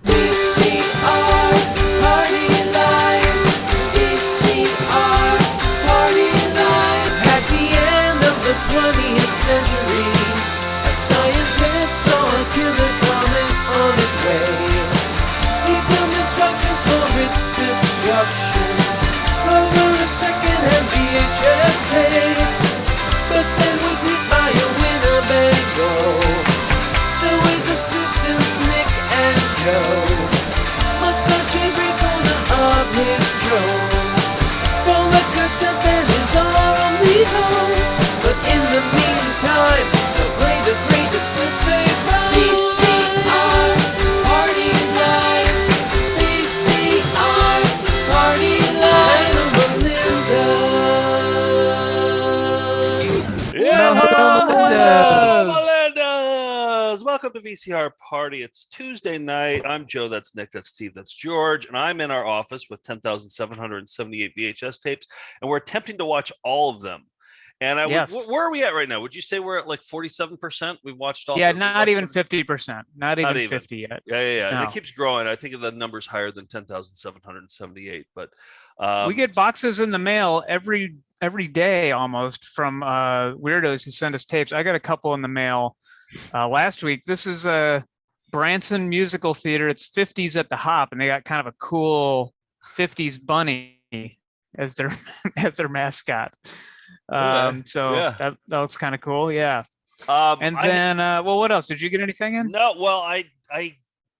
VCR Party Life. VCR Party Life. At the end of the 20th century, a scientist saw a killer comet on its way. He filmed instructions for its destruction over a second-hand VHS tape, but then was hit by a Winnebago. So his assistants Nick and Joe must search every corner of his drone for the cassette that is our only home. But in the meantime, they'll play the greatest hits they found. VCR Party Life. VCR Party Life. Melinda's. Melinda's. Welcome to VCR Party. It's Tuesday night. I'm Joe. That's Nick. That's Steve. That's George. And I'm in our office with 10,778 VHS tapes. And we're attempting to watch all of them. And where are we at right now? Would you say we're at like 47%? We've watched all. Yeah, not even 50%. Not even 50 yet. Yeah. No. It keeps growing. I think the number's higher than 10,778. But we get boxes in the mail every day almost from weirdos who send us tapes. I got a couple in the mail last week. This is a Branson Musical Theater. It's 50s at the Hop, and they got kind of a cool 50s bunny as their mascot. That looks kind of cool. Yeah. What else? Did you get anything in? No. Well, I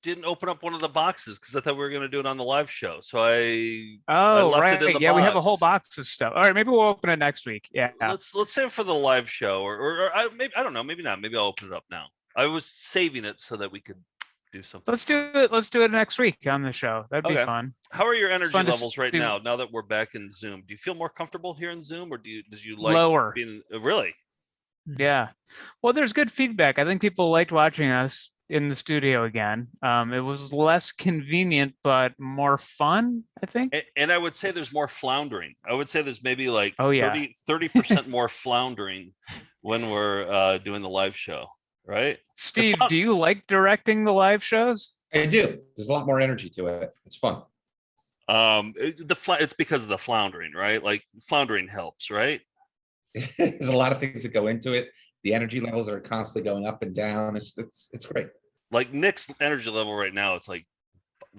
didn't open up one of the boxes because I thought we were going to do it on the live show. So I left it in the box. We have a whole box of stuff. All right, maybe we'll open it next week. Yeah. Let's save it for the live show, or maybe I don't know, maybe not. Maybe I'll open it up now. I was saving it so that we could do something. Let's do it. Let's do it next week on the show. That'd be fun. How are your energy levels right now? Now that we're back in Zoom, do you feel more comfortable here in Zoom, or did you like lower? Being really? Yeah. Well, there's good feedback. I think people liked watching us in the studio again. It was less convenient, but more fun, I think. And I would say there's more floundering. I would say there's maybe like 30% more floundering when we're doing the live show, right? Steve, do you like directing the live shows? I do. There's a lot more energy to it. It's fun. It's because of the floundering, right? Like floundering helps, right? There's a lot of things that go into it. The energy levels are constantly going up and down. It's great. Like Nick's energy level right now, it's like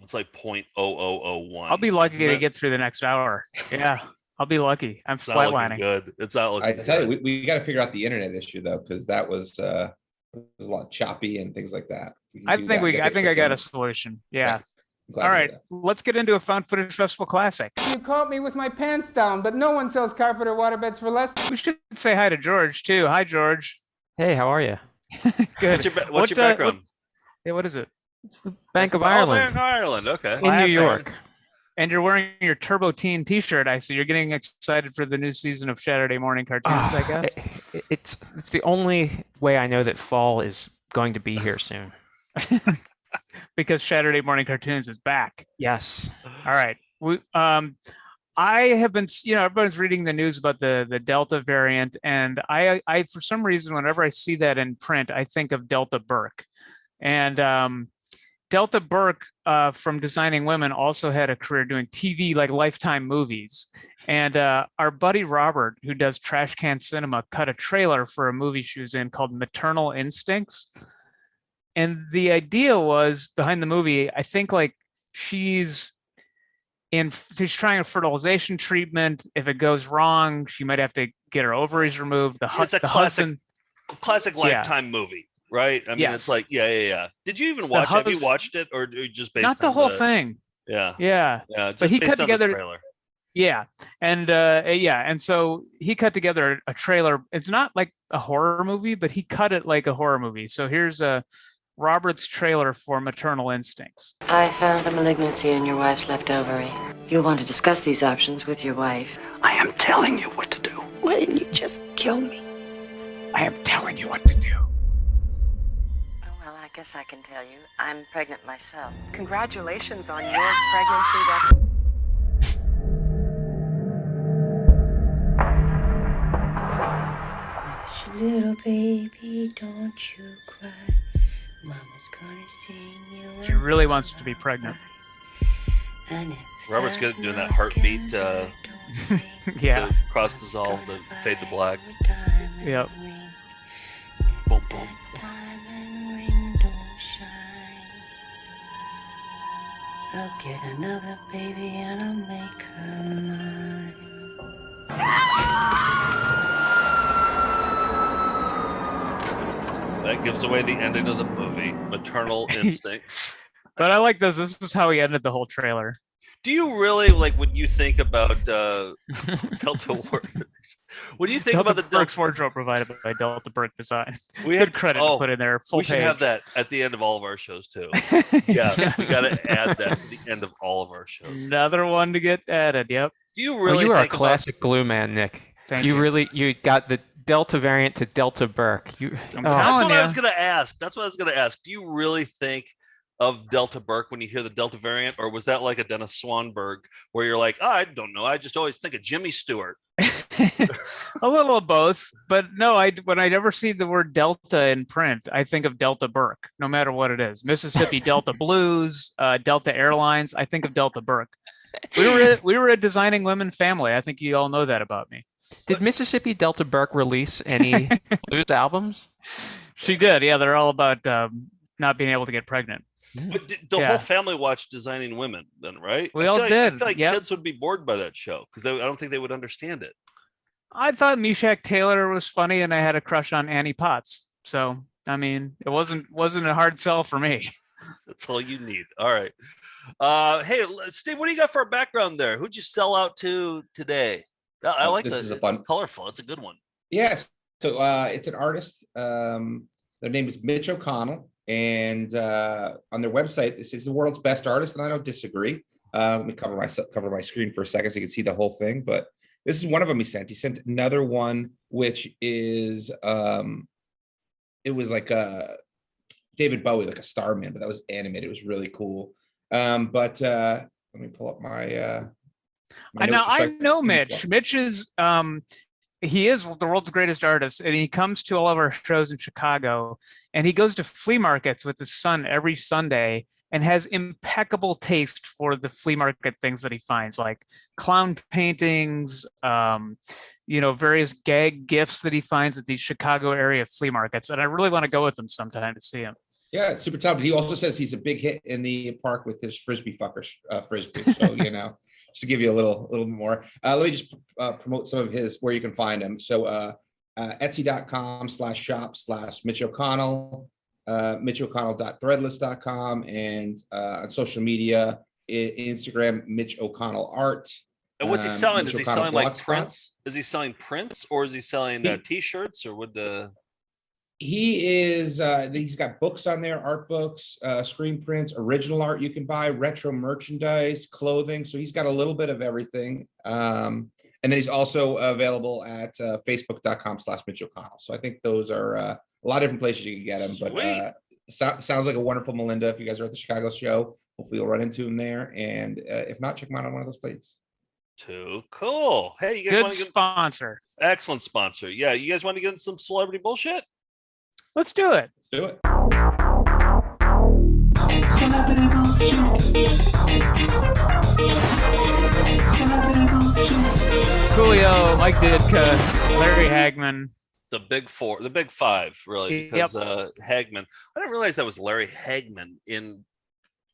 0.0001. I'll be lucky to get through the next hour. Yeah, I'll be lucky. I'm flatlining. Good. It's not looking. I tell you, we got to figure out the internet issue though, because that was a lot choppy and things like that. I think I got a solution. Yeah. All right, let's get into a found footage festival classic. You caught me with my pants down, but no one sells carpet or waterbeds for less. We should say hi to George too. Hi, George. Hey, how are you? Good. What's your background? What is it? It's the Bank of Ireland. Bank of Ireland. Okay. In New York. And you're wearing your Turbo Teen T-shirt. I see. You're getting excited for the new season of Saturday morning cartoons. I guess it's the only way I know that fall is going to be here soon. Because Saturday morning cartoons is back. Yes. All right. I have been, everyone's reading the news about the Delta variant, and I for some reason, whenever I see that in print, I think of Delta Burke. And Delta Burke, from Designing Women, also had a career doing TV, like Lifetime movies. And our buddy Robert, who does Trash Can Cinema, cut a trailer for a movie she was in called Maternal Instincts. And the idea was behind the movie, I think like she's trying a fertilization treatment. If it goes wrong, she might have to get her ovaries removed. It's a classic Lifetime movie, right? I mean, It's like, yeah. Did you even watch it? Have you watched it, or just based on the whole thing? Yeah. But he cut together the trailer. Yeah. And so he cut together a trailer. It's not like a horror movie, but he cut it like a horror movie. So here's Robert's trailer for Maternal Instincts. I found a malignancy in your wife's left ovary. You'll want to discuss these options with your wife. I am telling you what to do. Why didn't you just kill me? I am telling you what to do. Oh, well, I guess I can tell you. I'm pregnant myself. Congratulations on your pregnancy. She little baby, don't you cry. Mama's gonna sing you. She really wants to be pregnant. Robert's good at doing that heartbeat Yeah. to cross dissolve, the fade to black. Yep. Boom, boom. I'll get another baby and I'll make her mine. That gives away the ending of the movie, Maternal Instincts. But I like this. This is how he ended the whole trailer. Do you really, like, when you think about Delta Ward, what do you think Delta about the Burke's wardrobe provided by Delta Burke Design? We Good had credit to put in there. Full we should page. have that at the end of all of our shows too. Yeah, we got to add that to the end of all of our shows. Another one to get added. Yep. Do you really? you are a think classic glue man, Nick. Thank you you. really you got the Delta variant to Delta Burke. I'm That's telling what I ya. was gonna ask. That's what I was gonna ask. Do you really think of Delta Burke when you hear the Delta variant, or was that like a Dennis Swanberg where you're like, I don't know, I just always think of Jimmy Stewart? A little of both, but no. When I ever see the word Delta in print, I think of Delta Burke, no matter what it is. Mississippi Delta Blues, Delta Airlines. I think of Delta Burke. We were a designing women family. I think you all know that about me. Did Mississippi Delta Burke release any blues albums? She did. Yeah, they're all about not being able to get pregnant. But the whole family watched Designing Women, then, right? We I all feel like, did. I feel like Yep. kids would be bored by that show because I don't think they would understand it. I thought Meshack Taylor was funny, and I had a crush on Annie Potts. So I mean, it wasn't a hard sell for me. That's all you need. All right. Hey, Steve, what do you got for our background there? Who'd you sell out to today? I like this that. is a It's fun. colorful. It's a good one. Yes. So it's an artist. Their name is Mitch O'Connell, and on their website, this is the world's best artist, and I don't disagree. Let me cover my screen for a second so you can see the whole thing. But this is one of them he sent. He sent another one, which is it was like David Bowie, like a Starman, but that was animated. It was really cool. But let me pull up my. I know Mitch. Mitch is he is the world's greatest artist, and he comes to all of our shows in Chicago, and he goes to flea markets with his son every Sunday and has impeccable taste for the flea market things that he finds, like clown paintings, various gag gifts that he finds at these Chicago area flea markets. And I really want to go with him sometime to see him. Yeah, it's super talented. He also says he's a big hit in the park with his frisbee fuckers, frisbee. So, just to give you a little more. Let me just promote some of his, where you can find him. So Etsy.com/shop/Mitch O'Connell, MitchO'Connell.threadless.com, and on social media, Instagram, Mitch O'Connell Art. And what's he selling? Mitch Is he O'Connell selling like Blogspot. prints? Is he selling prints, or is he selling T-shirts, or would the? He is, he's got books on there, art books, screen prints, original art you can buy, retro merchandise, clothing. So he's got a little bit of everything. And then he's also available at Facebook.com/Mitch O'Connell. So I think those are a lot of different places you can get him. But sounds like a wonderful Melinda. If you guys are at the Chicago show, hopefully you'll run into him there. And if not, check him out on one of those plates. Too cool. Hey, you guys Good sponsor. Excellent sponsor. Yeah, you guys want to get into some celebrity bullshit? Let's do it. Let's do it. Coolio, Mike Ditka, Larry Hagman. The big four, the big five, really, because Hagman. I didn't realize that was Larry Hagman in,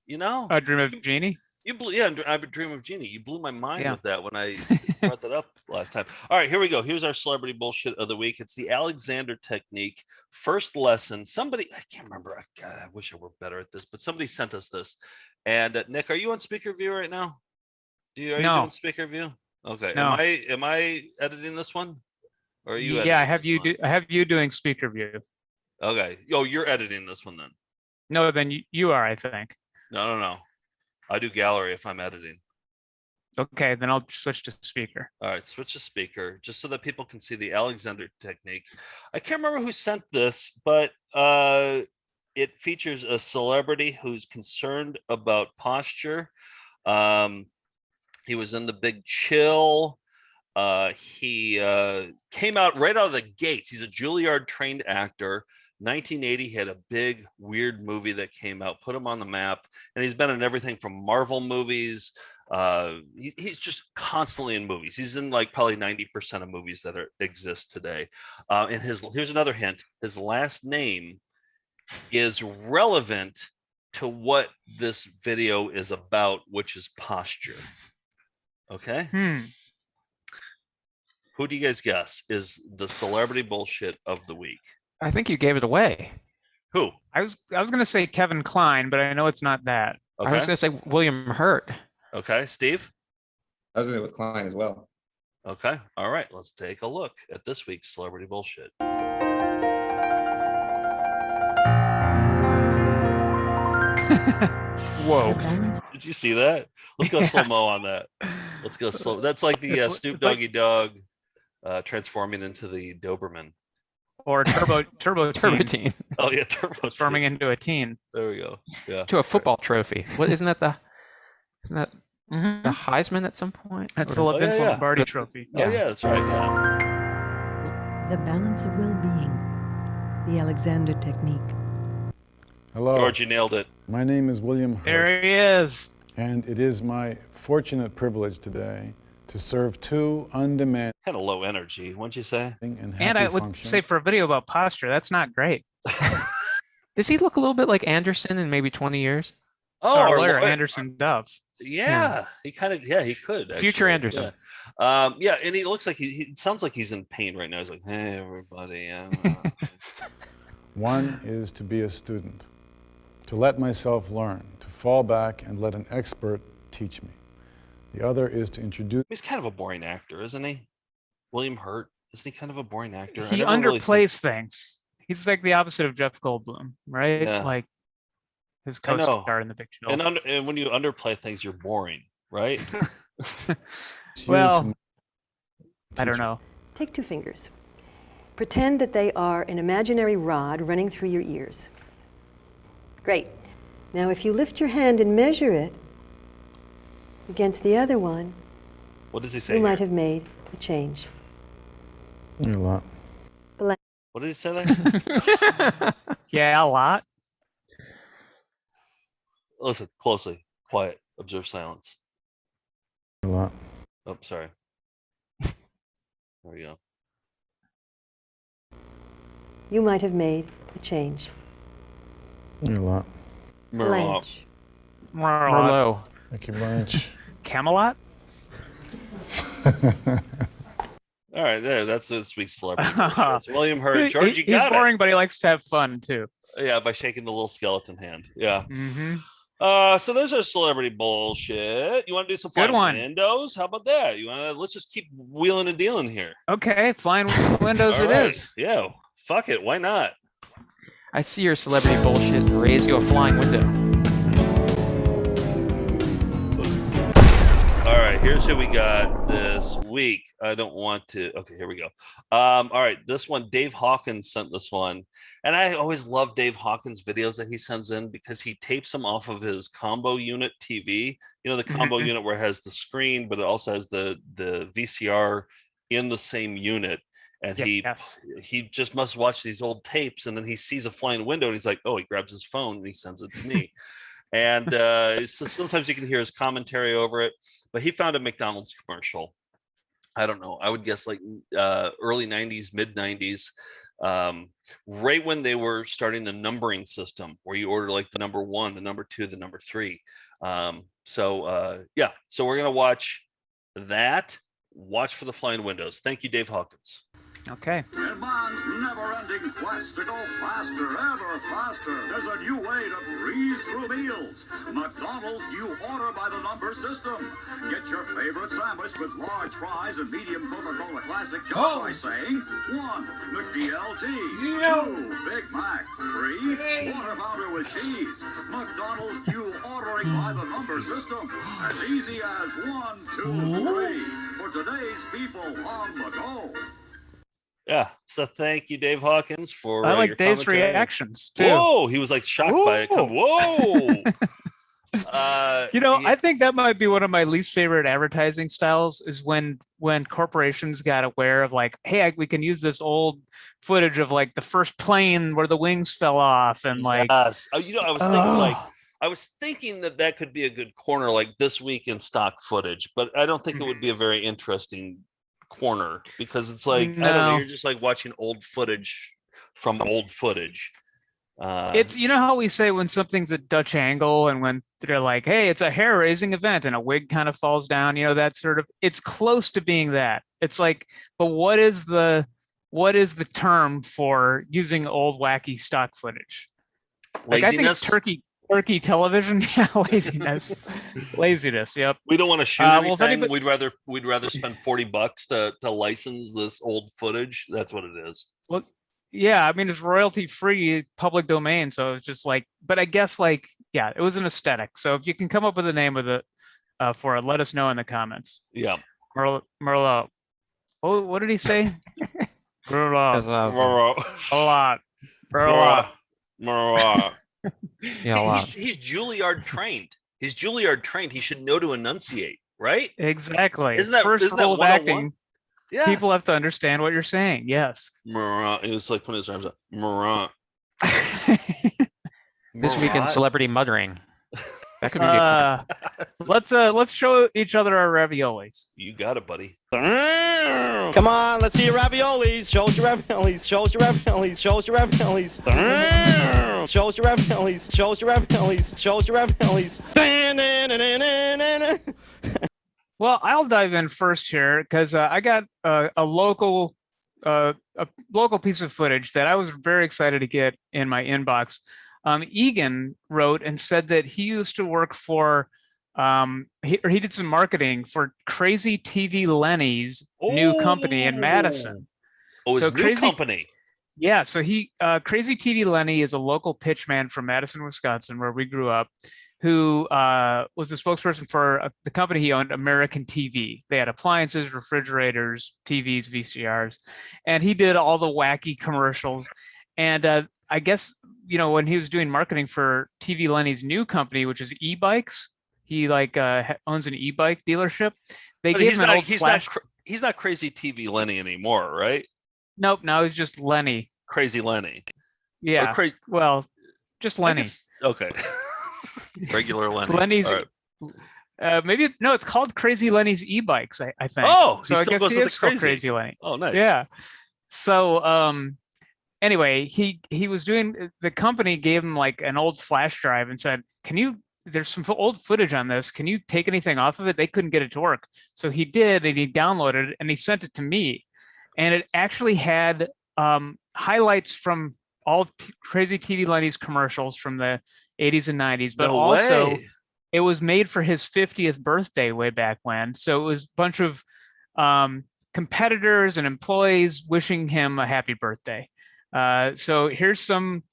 A Dream of Jeannie. You blew, yeah, I Dream of Jeannie. You blew my mind Yeah. with that when I brought that up last time. All right, here we go. Here's our celebrity bullshit of the week. It's the Alexander technique. First lesson. Somebody, I can't remember. God, I wish I were better at this, but somebody sent us this. And Nick, are you on speaker view right now? Are you doing speaker view? Okay. No. Am I editing this one? Or are you? Yeah, I have you doing speaker view. Okay. Oh, you're editing this one then. No, then you are, I think. No. I do gallery if I'm editing. Okay, then I'll switch to speaker. All right, switch to speaker just so that people can see the Alexander technique. I can't remember who sent this, but it features a celebrity who's concerned about posture. He was in The Big Chill. He came out right out of the gates. He's a Juilliard trained actor. 1980 had a big weird movie that came out, put him on the map, and he's been in everything from Marvel movies. He's just constantly in movies. He's in like probably 90% of movies that exist today. And here's another hint: his last name is relevant to what this video is about, which is posture. Okay. Who do you guys guess is the celebrity bullshit of the week? I think you gave it away. Who? I was going to say Kevin Kline, but I know it's not that. Okay. I was going to say William Hurt. Okay, Steve? I was going to go with Klein as well. Okay. All right. Let's take a look at this week's celebrity bullshit. Whoa. Did you see that? Let's go slow-mo on that. Let's go slow. That's like the Snoop Doggy Dog transforming into the Doberman. Or Turbo Teen. Oh yeah, Turbo transforming into a teen. There we go. Yeah. To a football trophy. What isn't that the Heisman at some point? That's the Vince Lombardi trophy. Oh yeah, that's right. Yeah. The balance of well-being. The Alexander technique. Hello. George, you nailed it. My name is William Hurt. There he is. And it is my fortunate privilege today to serve two undemanding Kind of low energy, wouldn't you say? And I would say for a video about posture, that's not great. Does he look a little bit like Anderson in maybe 20 years? Oh, our lawyer Anderson Duff. Yeah, he kind of, he could. Actually. Future Anderson. Yeah, and he looks like he sounds like he's in pain right now. He's like, hey, everybody. One is to be a student, to let myself learn, to fall back and let an expert teach me. The other is to introduce. He's kind of a boring actor, isn't he? William Hurt, isn't he kind of a boring actor? He underplays things. He's like the opposite of Jeff Goldblum, right? Yeah. Like his co-star in the big show. And when you underplay things, you're boring, right? Well, I don't know. Take two fingers. Pretend that they are an imaginary rod running through your ears. Great. Now, if you lift your hand and measure it against the other one, what does he say? You might have made a change. A lot. What did he say there? Yeah, a lot. Listen closely, quiet, observe silence. A lot. Oh, sorry. There we go. You might have made a change. A lot. Blanche. Merlot. Thank you, Blanche. Camelot? All right, there. That's this week's celebrity. It's William Hurt. George, you got it. He's boring, but he likes to have fun too. Yeah, by shaking the little skeleton hand. Yeah. Mm-hmm. So there's our celebrity bullshit. You want to do some Good flying one. windows? How about that? You want to? Let's just keep wheeling and dealing here. Okay, flying windows All it right. is. Yeah. Fuck it. Why not? I see your celebrity bullshit and raise you a flying window. All right, here's who we got this week. I don't want to. Okay, here we go. All right, this one, Dave Hawkins sent this one. And I always love Dave Hawkins' videos that he sends in because he tapes them off of his combo unit TV. You know, the combo unit where it has the screen, but it also has the VCR in the same unit. And he just must watch these old tapes, and then he sees a flying window and he's like, oh, he grabs his phone and he sends it to me. And so sometimes you can hear his commentary over it, but he found a McDonald's commercial. I don't know. I would guess like early 90s, mid 90s, right when they were starting the numbering system where you order like the number 1, the number 2, the number 3. So we're going to watch that. Watch for the flying windows. Thank you, Dave Hawkins. Okay. In man's never-ending quest to go faster, ever faster, there's a new way to breeze through meals. McDonald's new order by the number system. Get your favorite sandwich with large fries and medium Coca-Cola Classic just by saying 1 McDLT, 2 Big Mac, 3 Water Pounder with cheese. McDonald's new ordering by the number system. As easy as 1, 2, 3 for today's people on the go. Yeah. So thank you, Dave Hawkins, for I like your Dave's commentary. reactions too. Whoa, he was like shocked by it. Whoa. I think that might be one of my least favorite advertising styles is when corporations got aware of like, hey, we can use this old footage of like the first plane where the wings fell off and like. Yes. I was thinking that could be a good corner, like this week in stock footage, but I don't think it would be a very interesting corner because it's like I don't know, you're just like watching old footage from old footage. It's how we say when something's a Dutch angle and when they're like, hey, it's a hair raising event and a wig kind of falls down, that sort of, it's close to being that. It's like, but what is the term for using old wacky stock footage? Like, I think it's turkey television. Yeah, laziness. Yep. We don't want to shoot anything. We'd rather spend $40 to license this old footage. That's what it is. Well, yeah, I mean it's royalty free, public domain, so it's just like. But I guess like, yeah, it was an aesthetic. So if you can come up with a name of it for it, let us know in the comments. Yeah, Merlot. Oh, what did he say? Merlot. Yeah, he's Juilliard trained. He's Juilliard trained. He should know to enunciate, right? Exactly. Isn't that first rule of acting? Yes. People have to understand what you're saying. Yes. Morant. It was like putting his arms up. Morant. This week in celebrity muttering. That could be good. Let's show each other our raviolis. You got it, buddy. Come on, let's see your raviolis. Show us your raviolis. Show us your raviolis. Show us your raviolis. Show us your raviolis. Show us your raviolis. Show us your raviolis. Well, I'll dive in first here because I got a local piece of footage that I was very excited to get in my inbox. Egan wrote and said that he used to work for he did some marketing for Crazy TV Lenny's new company in Madison. Oh, his new company. Yeah, so Crazy TV Lenny is a local pitchman from Madison, Wisconsin, where we grew up, who was the spokesperson for the company he owned, American TV. They had appliances, refrigerators, TVs, VCRs, and he did all the wacky commercials. And I guess, when he was doing marketing for TV Lenny's new company, which is e-bikes, he owns an e-bike dealership. They gave him an old flash. He's not Crazy TV Lenny anymore, right? Nope, now he's just Lenny. Crazy Lenny. Yeah. Well, just Lenny. Okay. Regular Lenny. Lenny's. Right. Maybe no, it's called Crazy Lenny's e-bikes. I think. Oh, so I guess he is still Crazy Lenny. Oh, nice. Yeah. So anyway, he was doing. The company gave him like an old flash drive and said, "Can you? There's some old footage on this. Can you take anything off of it?" They couldn't get it to work, so he did, and he downloaded it and he sent it to me, and it actually had highlights from all Crazy TV Lenny's commercials from the 80s and 90s, but also it was made for his 50th birthday way back when. So it was a bunch of competitors and employees wishing him a happy birthday. So here's some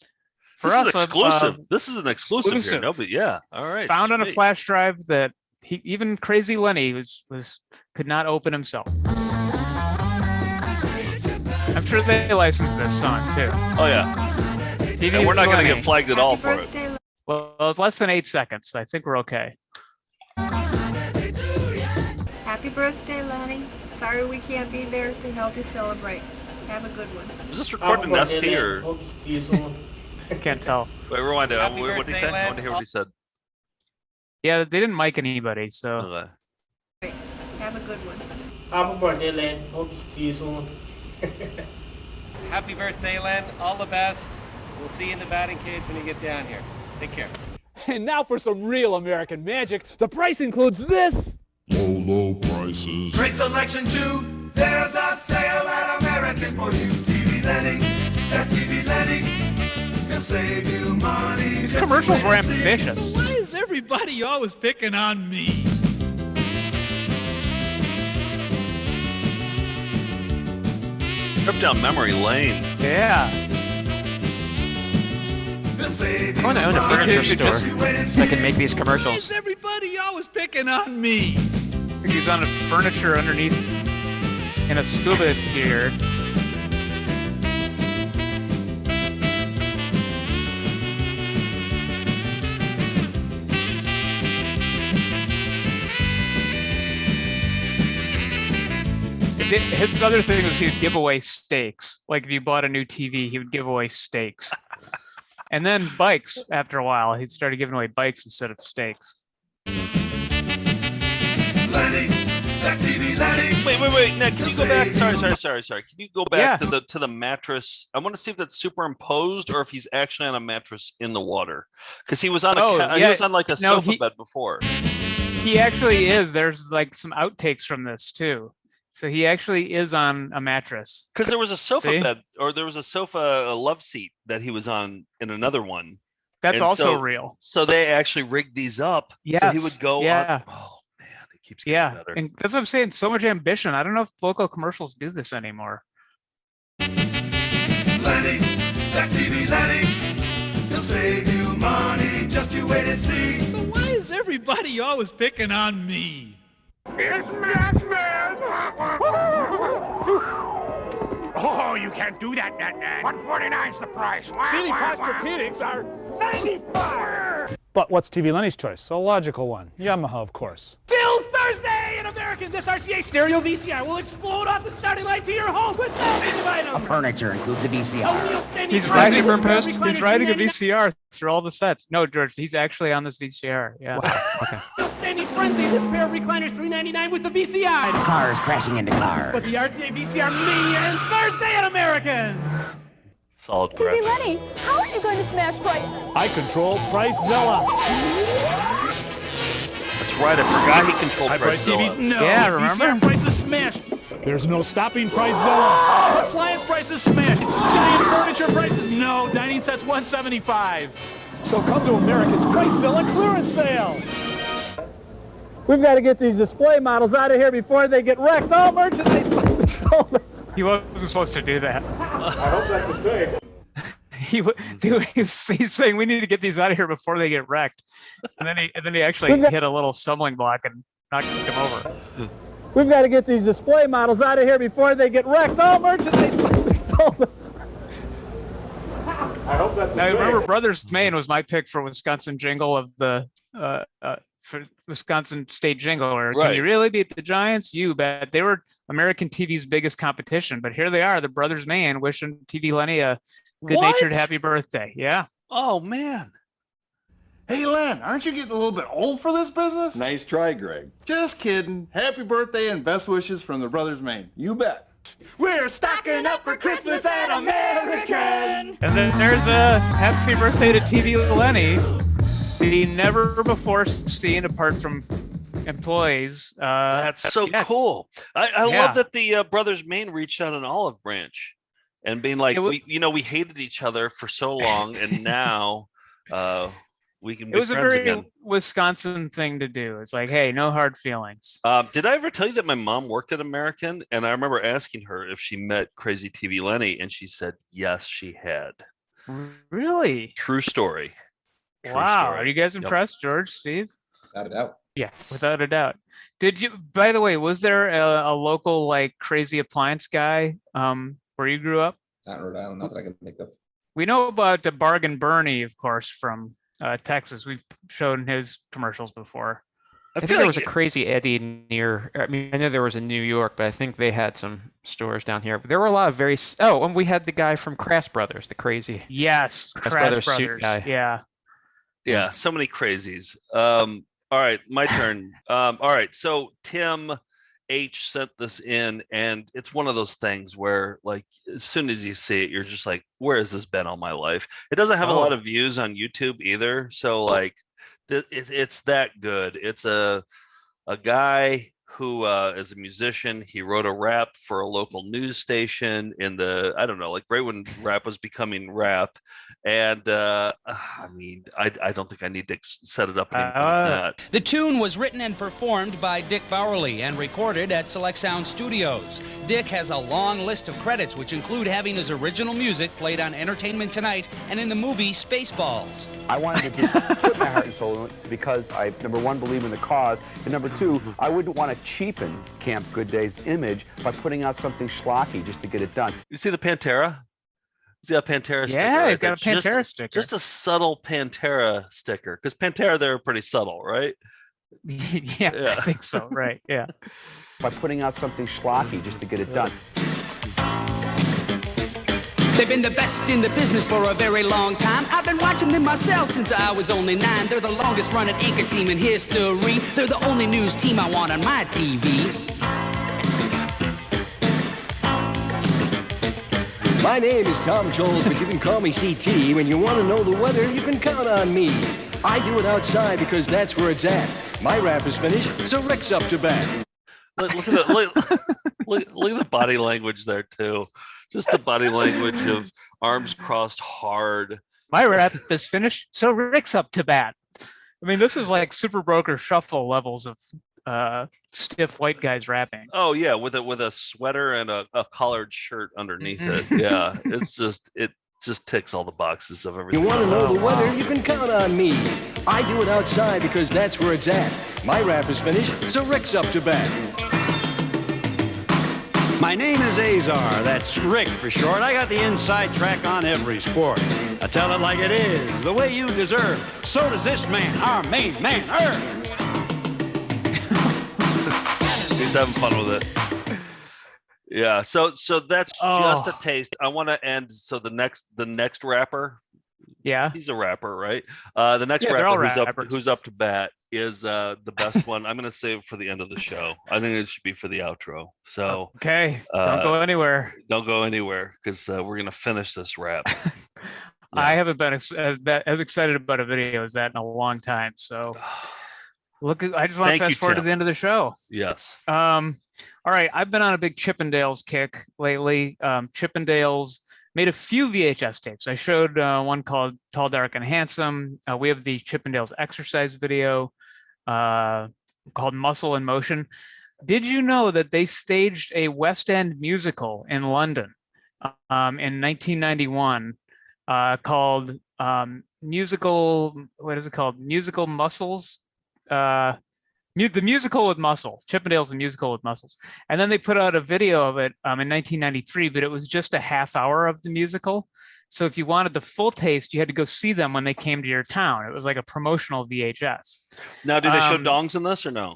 for this us. Is exclusive. This is an exclusive here. Nobody, yeah. All right. Found on a flash drive that even Crazy Lenny could not open himself. I'm sure they licensed this song too. Oh yeah. And we're not going to get flagged at all for it. Well, it's less than 8 seconds, so I think we're okay. Happy birthday, Lenny. Sorry we can't be there to help you celebrate. Have a good one. Was this recorded in SP or? I can't tell. Wait, rewind it. What did he say? I want to hear what he said. Yeah, they didn't mic anybody, so. Okay. Have a good one. Happy birthday, Len. Hope to see you soon. Happy birthday, Len. All the best. We'll see you in the batting cage when you get down here. Take care. And now for some real American magic. The price includes this. Low prices. Great selection too. There's a sale at American for you. TV Lenny. That TV Lenny can save you money. These commercials were ambitious. Why is everybody always picking on me? Trip down memory lane. Yeah. I want to own a furniture store so I can make these commercials. Why is everybody always picking on me? I think he's on a furniture underneath in a scuba gear. His other thing was he would give away steaks. Like if you bought a new TV, he would give away steaks. And then bikes after a while. He started giving away bikes instead of steaks. Lenny, that TV Lenny. Wait, Nick, can you go back? Sorry. Can you go back to the mattress? I want to see if that's superimposed or if he's actually on a mattress in the water. Because he was on he was on like a sofa bed before. He actually is. There's like some outtakes from this too. So he actually is on a mattress. Because there was a sofa bed, or there was a love seat that he was on in another one. That's also real. So they actually rigged these up. Yes. So he would go on. Oh man, it keeps getting better. And that's what I'm saying. So much ambition. I don't know if local commercials do this anymore. Lenny, that TV Lenny. He'll save you money. Just you wait and see. So why is everybody always picking on me? It's Batman! Oh, you can't do that, Batman. 149's the price. City Posturepedics are 95! But what's TV Lenny's choice? A logical one. Yamaha, of course. Till Thursday in American, this RCA stereo VCR will explode off the starting line to your home with thousands of items. Furniture includes a VCR. He's riding a VCR through all the sets. No, George, he's actually on this VCR. Yeah. Wow. Okay. Outstanding frenzy. This pair of recliners, $399 with the VCR. Cars crashing into cars. But the RCA VCR mania ends Thursday in American. Solid TV Lenny, how are you going to smash prices? I control PriceZilla. That's right. I forgot he controlled High-price TVs. PriceZilla. No. Yeah, remember? VCR prices smash. There's no stopping PriceZilla. Appliance prices smash. Giant furniture prices. No. Dining sets $175. So come to American's PriceZilla clearance sale. We've got to get these display models out of here before they get wrecked. All merchandise must be sold. He wasn't supposed to do that. I hope that's a mistake. He's saying we need to get these out of here before they get wrecked, and then he actually hit a little stumbling block and knocked him over. We've got to get these display models out of here before they get wrecked. All merchandise must be sold. I hope that's. Now remember, Brothers Maine was my pick for Wisconsin jingle of the for Wisconsin state jingle. Or can you really beat the Giants? You bet. They were American TV's biggest competition, but here they are, the Brothers Maine, wishing TV Lenny a good-natured happy birthday. Yeah. Oh man. Hey Len, aren't you getting a little bit old for this business? Nice try, Greg. Just kidding. Happy birthday and best wishes from the Brothers Maine. You bet. We're stocking up for Christmas at American. And then there's a happy birthday to TV Lenny, the never before seen apart from employees. That's so cool. I love that the Brothers Maine reached out an olive branch and being like, we hated each other for so long, and now we can be friends again. It was a very Wisconsin thing to do. It's like, hey, no hard feelings. Did I ever tell you that my mom worked at American? And I remember asking her if she met Crazy TV Lenny, and she said yes, she had. Really? True story. Wow. Are you guys impressed, George, Steve? Without a doubt. Yes. Without a doubt. Did you, by the way, was there a local like crazy appliance guy where you grew up? Not in Rhode Island, not that I can think of. We know about the Bargain Bernie, of course, from Texas. We've shown his commercials before. I think there was a Crazy Eddie near, I mean, I know there was in New York, but I think they had some stores down here. But there were a lot of very, and we had the guy from Crass Brothers, the crazy. Yes, Crass Brothers suit guy. Yeah. Yeah, so many crazies. All right, my turn. All right, so Tim H sent this in, and it's one of those things where, like, as soon as you see it, you're just like, where has this been all my life? It doesn't have a lot of views on YouTube either, so like, it's that good. It's a guy who is a musician. He wrote a rap for a local news station in the, I don't know, like right when rap was becoming rap. And I mean, I don't think I need to set it up any more than that. The tune was written and performed by Dick Bowerly and recorded at Select Sound Studios. Dick has a long list of credits, which include having his original music played on Entertainment Tonight and in the movie Spaceballs. I wanted to just put my heart and soul in it because I, number one, believe in the cause, and number two, I wouldn't want to cheapen Camp Good Day's image by putting out something schlocky just to get it done. You see the Pantera? He's got a Pantera sticker. Yeah, he's got a Pantera sticker. Just a subtle Pantera sticker, because Pantera, they're pretty subtle, right? I think so. Right. Yeah. By putting out something schlocky just to get it done. They've been the best in the business for a very long time. I've been watching them myself since I was only 9. They're the longest running anchor team in history. They're the only news team I want on my TV. My name is Tom Jones, but you can call me CT. When you want to know the weather, you can count on me. I do it outside because that's where it's at. My rap is finished, so Rick's up to bat. Look at the body language there too. Just the body language of arms crossed hard. My rap is finished, so Rick's up to bat. I mean, this is like Super Broker Shuffle levels of stiff white guys rapping. Oh yeah, with a sweater and a collared shirt underneath it. Yeah, it just ticks all the boxes of everything. You want to know the weather, you can count on me. I do it outside because that's where it's at. My rap is finished, so Rick's up to bat. My name is Azar, that's Rick for short. I got the inside track on every sport. I tell it like it is, the way you deserve. So does this man, our main man, He's having fun with it. Yeah, so that's just a taste. I want to end. So the next rapper, he's a rapper, right? The next rapper who's up to bat is the best one. I'm going to save it for the end of the show. I think it should be for the outro. So okay, don't go anywhere. Don't go anywhere because we're going to finish this rap. I haven't been as excited about a video as that in a long time. So I just want to fast forward to the end of the show. Yes. All right, I've been on a big Chippendales kick lately. Chippendales made a few VHS tapes. I showed one called Tall, Dark, and Handsome. We have the Chippendales exercise video called Muscle in Motion. Did you know that they staged a West End musical in London in 1991 called Musical, what is it called? Musical Muscles? The musical with muscle, Chippendales the musical with muscles. And then they put out a video of it in 1993, but it was just a half hour of the musical. So if you wanted the full taste, you had to go see them when they came to your town. It was like a promotional VHS. Now, do they show dongs in this or no?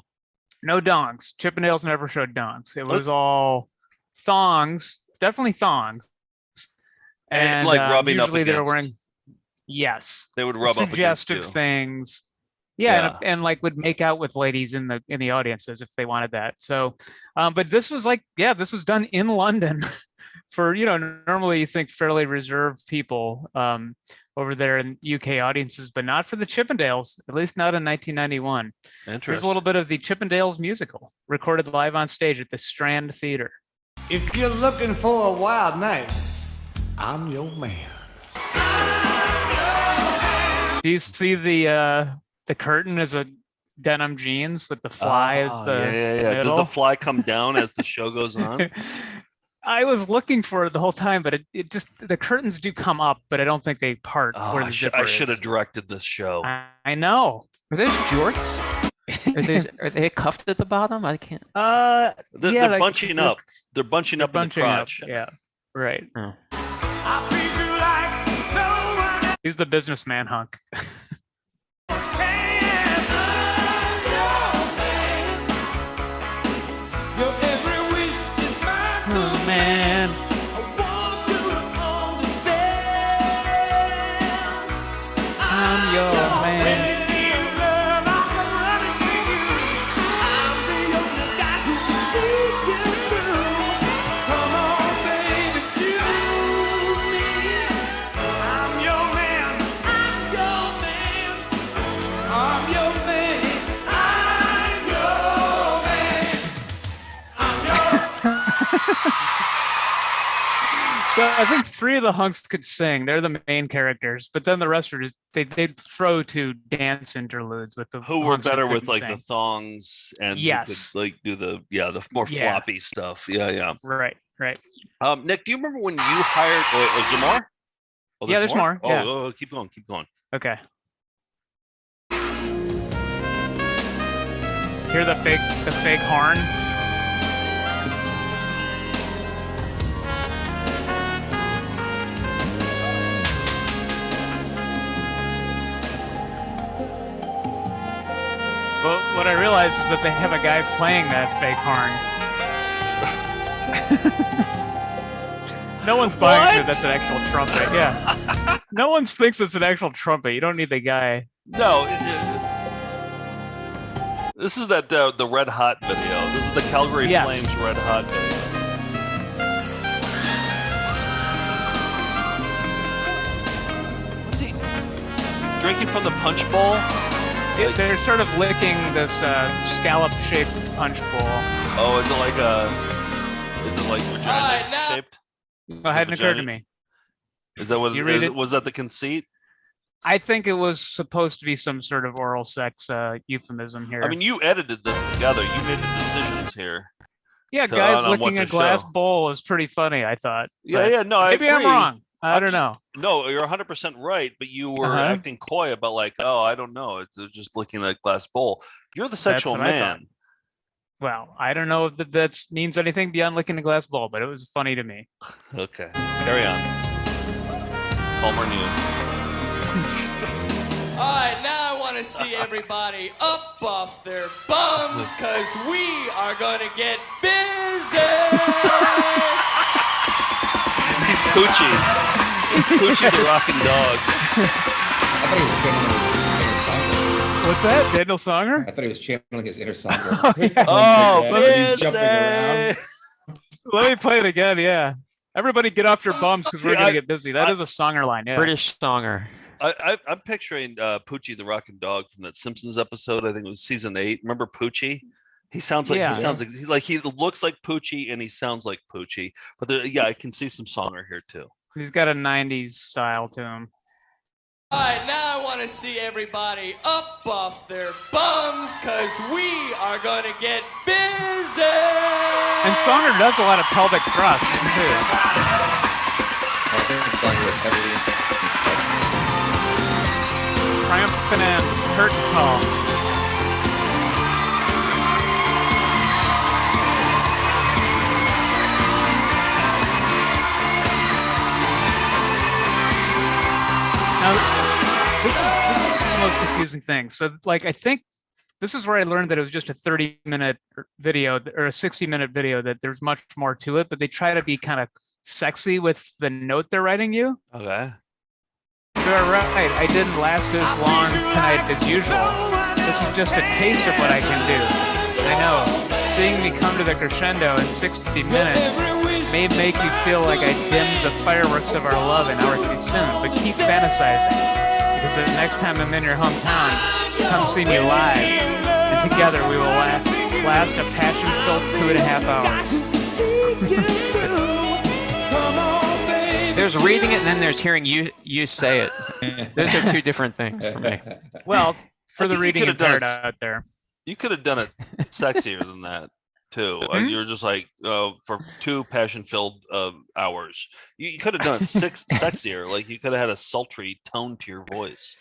No dongs. Chippendales never showed dongs. It was all thongs, definitely thongs. And like rubbing usually up they were against. wearing, yes, they would rub up suggestive against you. things. Yeah. And like would make out with ladies in the audiences if they wanted that. So, but this was this was done in London for, normally you think fairly reserved people over there in UK audiences, but not for the Chippendales, at least not in 1991. Here's a little bit of the Chippendales musical recorded live on stage at the Strand Theatre. If you're looking for a wild night, I'm your man. Do you see the curtain is a denim jeans with the fly as the Does the fly come down as the show goes on? I was looking for it the whole time, but it just the curtains do come up, but I don't think they part where the zipper I is. should have directed this show. I know. Are those jorts? Are they cuffed at the bottom? I can't. They're bunching up. They're bunching up in the crotch. Yeah, right. Oh. He's the businessman hunk. Oh, man. I'm your man. So I think 3 of the hunks could sing. They're the main characters, but then the rest are just they'd throw to dance interludes with the who were hunks that better with couldn't like sing. the thongs and Yes. who could, like do the more floppy stuff. Yeah. Right. Nick, do you remember when you hired? Oh, is there more? Oh, Yeah, there's more. Yeah. Oh, keep going. Okay. Hear the fake horn. But what I realized is that they have a guy playing that fake horn. No one's buying that that's an actual trumpet. Yeah. No one thinks it's an actual trumpet. You don't need the guy. No. This is that the Red Hot video. This is the Calgary Flames Red Hot video. What's he drinking from the punch bowl? They're sort of licking this scallop-shaped punch bowl. Oh, is it like vagina-shaped? It hadn't occurred to me. Is that what was that the conceit? I think it was supposed to be some sort of oral sex euphemism here. I mean, you edited this together. You made the decisions here. Yeah, guys licking a glass bowl is pretty funny, I thought. Yeah, no, I maybe agree. I'm wrong. I don't know. No, you're 100% right, but you were acting coy about like, oh, I don't know. It's just licking that glass bowl. You're the sexual man. Well, I don't know if that means anything beyond licking a glass bowl, but it was funny to me. Okay, carry on. Homer News. All right, now I want to see everybody up off their bums, because we are going to get busy. He's Poochie. He's Poochie the rockin' dog. I thought he was channeling his inner songwriter. What's that? Daniel Songer? I thought he was channeling his inner songwriter. He's jumping around. Let me play it again, yeah. Everybody get off your bums because we're going to get busy. That is a songer line, yeah. British songer. I'm picturing Poochie the rockin' dog from that Simpsons episode. I think it was season 8. Remember Poochie? He sounds like he looks like Poochie and he sounds like Poochie. But I can see some songer here too. He's got a 90s style to him. All right, now I want to see everybody up off their bums, because we are going to get busy. And Songer does a lot of pelvic thrusts too. I think Songer was heavily Triumphant and curtain call. Now, this is the most confusing thing. So, like, I think this is where I learned that it was just a 30-minute video or a 60-minute video, that there's much more to it, but they try to be kind of sexy with the note they're writing you. Okay. You're right. I didn't last as long tonight as usual. This is just a taste of what I can do. I know. Seeing me come to the crescendo in 60 minutes may make you feel like I dimmed the fireworks of our love an hour too soon, but keep fantasizing, because the next time I'm in your hometown, come see me live, and together we will last a passion-filled 2.5 hours. There's reading it and then there's hearing you say it. Those are two different things for me. Well, for the reading impaired out there. You could have done it sexier than that too. You're just like, for 2 passion-filled hours. You could have done it sexier. Like you could have had a sultry tone to your voice.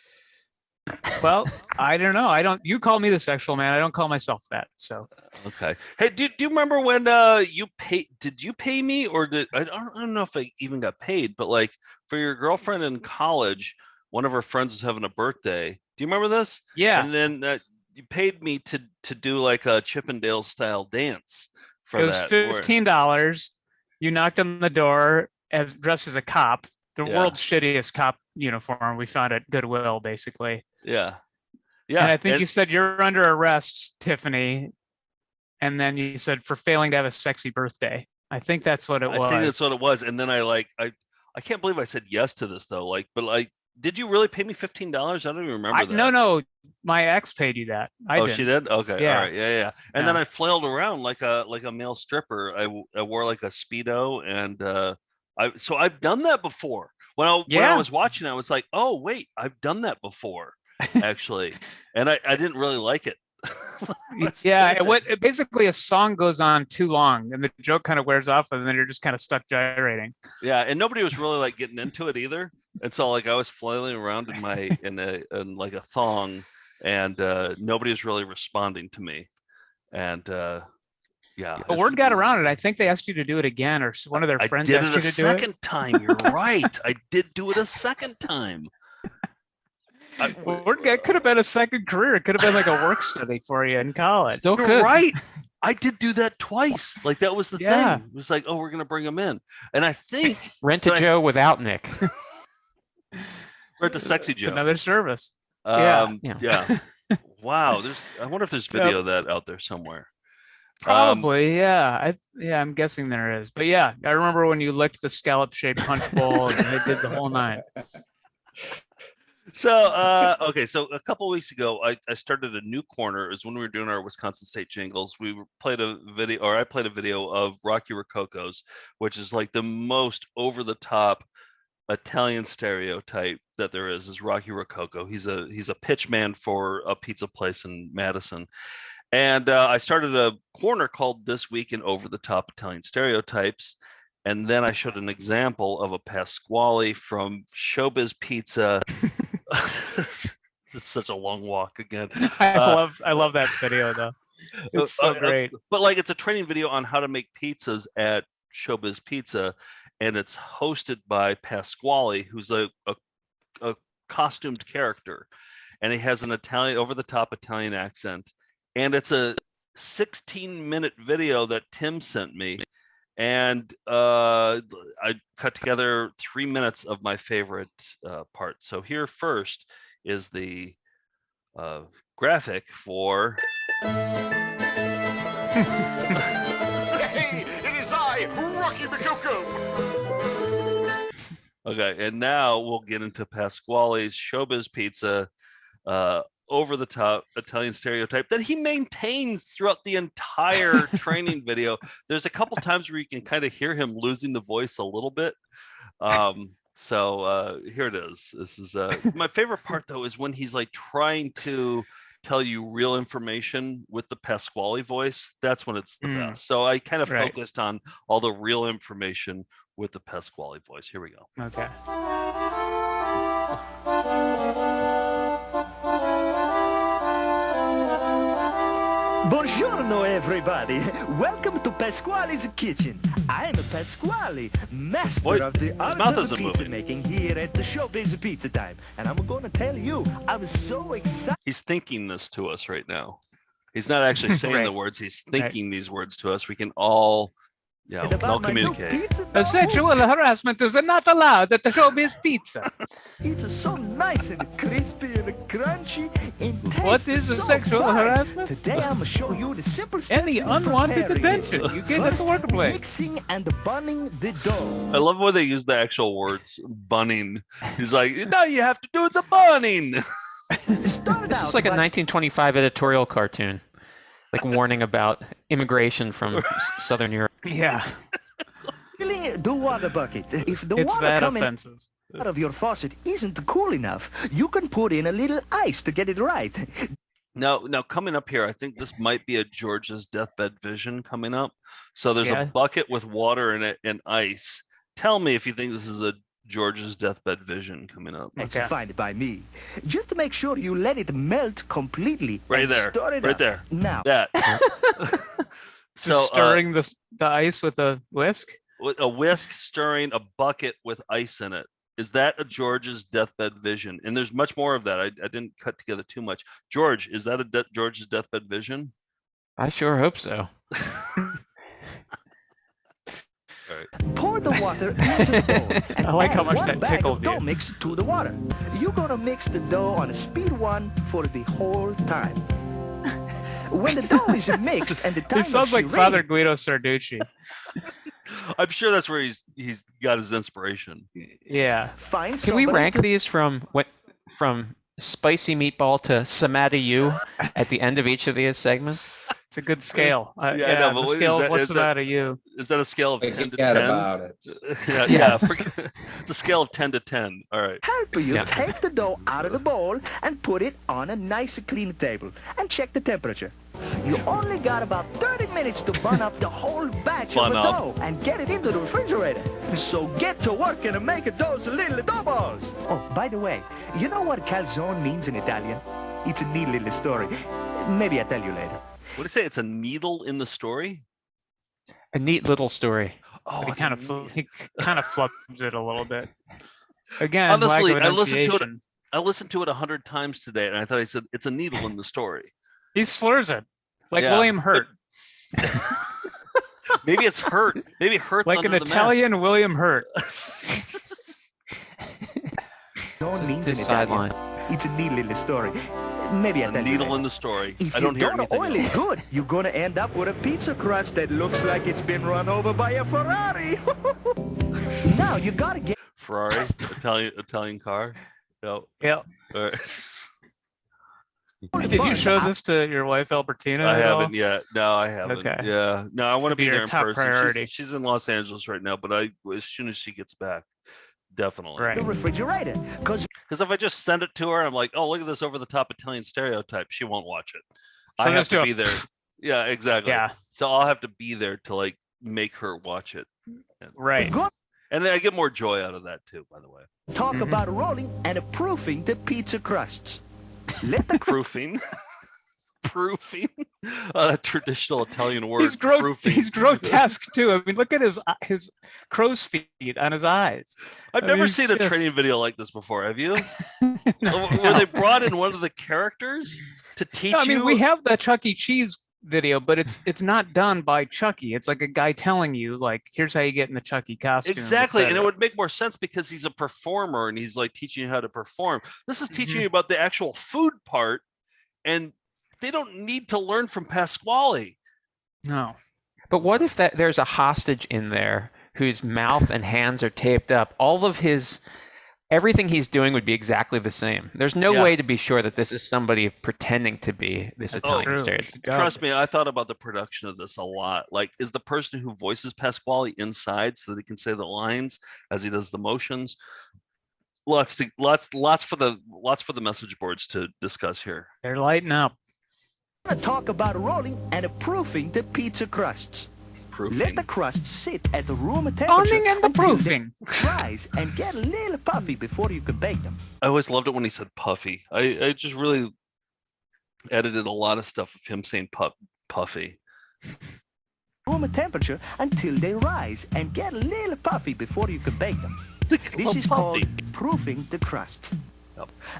Well, I don't know. You call me the sexual man. I don't call myself that. So okay. Hey, do you remember when you pay? Did you pay me, or I don't know if I even got paid? But like for your girlfriend in college, one of her friends was having a birthday. Do you remember this? Yeah. And then you paid me to do like a Chippendale style dance. For it was $15. You knocked on the door dressed as a cop. The world's shittiest cop uniform we found at Goodwill, basically. Yeah. And I think you said you're under arrest, Tiffany. And then you said for failing to have a sexy birthday. I think that's what it was. I think that's what it was. And then I can't believe I said yes to this though. Did you really pay me $15? I don't even remember that. No. My ex paid you that. I did. She did? Okay. Yeah. All right. Yeah. And then I flailed around like a male stripper. I wore like a Speedo and so I've done that before. When I was watching, I was like, "Oh wait, I've done that before, actually," and I didn't really like it. Basically a song goes on too long, and the joke kind of wears off, and then you're just kind of stuck gyrating. Yeah, and nobody was really like getting into it either, and so like I was flailing around in like a thong, and nobody was really responding to me, and. Yeah, a word got around it. I think they asked you to do it again, or one of their friends asked you to do it. I did it a second time. You're right. I did do it a second time. That could have been a second career. It could have been like a work study for you in college. Still You're could. right. I did do that twice. Like that was the Yeah. thing. It was like, oh, we're gonna bring him in, and I think Rent a Joe without Nick. Rent a Sexy Joe. Another service. Yeah. Yeah. Wow. I wonder if there's video of that out there somewhere. Probably, yeah. I'm guessing there is. But yeah, I remember when you licked the scallop-shaped punch bowl and they did the whole nine. So okay, so a couple weeks ago, I started a new corner. It was when we were doing our Wisconsin State Jingles. I played a video of Rocky Rococo's, which is like the most over-the-top Italian stereotype that there is Rocky Rococo. He's a pitch man for a pizza place in Madison. And I started a corner called This Week in Over-the-Top Italian Stereotypes. And then I showed an example of a Pasquale from Showbiz Pizza. It's such a long walk again. I love that video though. It's so great. But like it's a training video on how to make pizzas at Showbiz Pizza. And it's hosted by Pasquale, who's a costumed character. And he has an over-the-top Italian accent. And it's a 16-minute video that Tim sent me. And I cut together 3 minutes of my favorite parts. So here first is the graphic for... Hey, it is I, Rocky Rococo. Okay, and now we'll get into Pasquale's Showbiz Pizza over-the-top Italian stereotype that he maintains throughout the entire training video. There's a couple times where you can kind of hear him losing the voice a little bit. So here it is. This is my favorite part, though, is when he's like trying to tell you real information with the Pasquale voice. That's when it's the best. So I kind of focused on all the real information with the Pasquale voice. Here we go. Okay. Buongiorno, everybody. Welcome to Pasquale's kitchen. I'm Pasquale, master of the art of pizza making here at the Showbiz Pizza Time. And I'm going to tell you, I'm so excited. He's thinking this to us right now. He's not actually saying the words. He's thinking these words to us. We can all... Yeah, we'll communicate. Sexual harassment is not allowed at the Showbiz Pizza. It's so nice and crispy and crunchy. What is the sexual harassment? Today I'm going to show you the simple steps. Any unwanted attention you get at the workplace. Mixing and bunning the dough. I love when they use the actual words bunning. He's like, no, you have to do the bunning. This is like a 1925 editorial cartoon. Like warning about immigration from Southern Europe. Yeah. Filling the water bucket. If the water that coming offensive. out of your faucet isn't cool enough, you can put in a little ice to get it right. Now coming up here, I think this might be a George's deathbed vision coming up. So there's a bucket with water in it and ice. Tell me if you think this is a George's deathbed vision coming up. That's fine by me. Just to make sure you let it melt completely. Right and there. Stir it Right up. there. Now. That. Just stirring the ice with a whisk? With a whisk stirring a bucket with ice in it. Is that a George's deathbed vision? And there's much more of that. I didn't cut together too much. George, is that a George's deathbed vision? I sure hope so. Pour the water into the bowl. I like how much that tickled dough you. mix to the water. You're gonna mix the dough on speed 1 for the whole time. When the dough is mixed and the time It sounds like Father Guido Sarducci. I'm sure that's where he's got his inspiration. Yeah. Can we rank these from spicy meatball to Samadhi you at the end of each of these segments? It's a good scale. I know, but the scale, what's is the matter you? Is that a scale of 10 to 10? Forget about it. It's a scale of 10 to 10. All right. Help you take the dough out of the bowl and put it on a nice clean table and check the temperature. You only got about 30 minutes to bun up the whole batch of the dough and get it into the refrigerator. So get to work and make those little dough balls. Oh, by the way, you know what calzone means in Italian? It's a neat little story. Maybe I'll tell you later. What do you say? It's a needle in the story? A neat little story. Oh, he kind of flubs it a little bit. Again, honestly, lack of I listened to it. enunciation. I listened to it 100 times today, and I thought I said it's a needle in the story. He slurs it like Yeah. William Hurt, Maybe it's Hurt. Maybe Hurt's like under an the mask. Italian William Hurt. Don't mean This sideline. It's a needle in the story. Maybe A needle in the story. If I you don't hear don't anything oil else. it good, you're gonna end up with a pizza crust that looks like it's been run over by a Ferrari. Now you gotta get Ferrari, Italian car. No. Yeah. All right. Did you show this to your wife Albertina? I at all? haven't yet. No, I haven't. Okay. Yeah. No, I want to Should be be your there in top person. priority. She's in Los Angeles right now, but as soon as she gets back, definitely. Right. the refrigerator, because Because if I just send it to her, I'm like, oh, look at this over the top Italian stereotype. She won't watch it. So I have just do to a be there. Yeah, exactly. Yeah. So I'll have to be there to like make her watch it. Right. And then I get more joy out of that too, by the way. talk about rolling and proofing the pizza crusts. Let the Proofing. Proofing. Traditional Italian word. He's proofing. he's grotesque too. I mean, look at his crow's feet on his eyes. I've I never mean, seen a just- training video like this before. Have you? Where they brought in one of the characters to teach No, I mean, you. we have the Chuck E. Cheese video, but it's not done by Chucky. It's like a guy telling you, like, here's how you get in the Chucky costume. Exactly, and it etc. would make more sense because he's a performer and he's like teaching you how to perform. This is teaching you about the actual food part, and they don't need to learn from Pasquale. No. But what if there's a hostage in there whose mouth and hands are taped up? All of everything he's doing would be exactly the same. There's no Yeah. way to be sure that this is somebody pretending to be this Italian true. stereotype. Trust me, I thought about the production of this a lot. Like, is the person who voices Pasquale inside so that he can say the lines as he does the motions? Lots for the message boards to discuss here. They're lighting up. talk about rolling and proofing the pizza crusts. Let the crust sit at the room temperature Owning and the until proofing. they rise and get a little puffy before you can bake them. I always loved it when he said puffy. I just really edited a lot of stuff of him saying puffy. Room temperature until they rise and get a little puffy before you can bake them. This is called proofing the crust.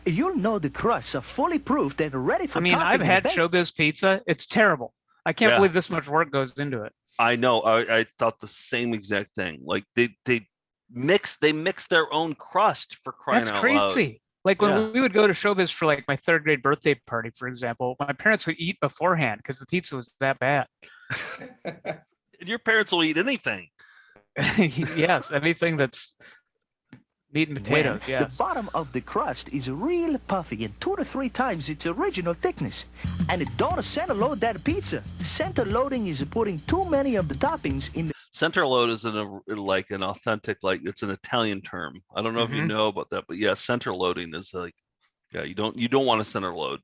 You'll know the crusts are fully proofed and ready for I mean, topping I've and had bake. Showbiz pizza. It's terrible. I can't Yeah. believe this much work goes into it. I know. I thought the same exact thing. Like they mix their own crust for crying That's out crazy. loud. Like when Yeah. we would go to Showbiz for like my 3rd grade birthday party, for example, my parents would eat beforehand because the pizza was that bad. Your parents will eat anything. Yes, anything that's meat and potatoes. When Yes. The bottom of the crust is real puffy and 2 to 3 times its original thickness. And it don't center load that pizza. Center loading is putting too many of the toppings in the Center load is an authentic, like, it's an Italian term. I don't know if you know about that, but yeah, center loading is like, yeah, you don't want to center load.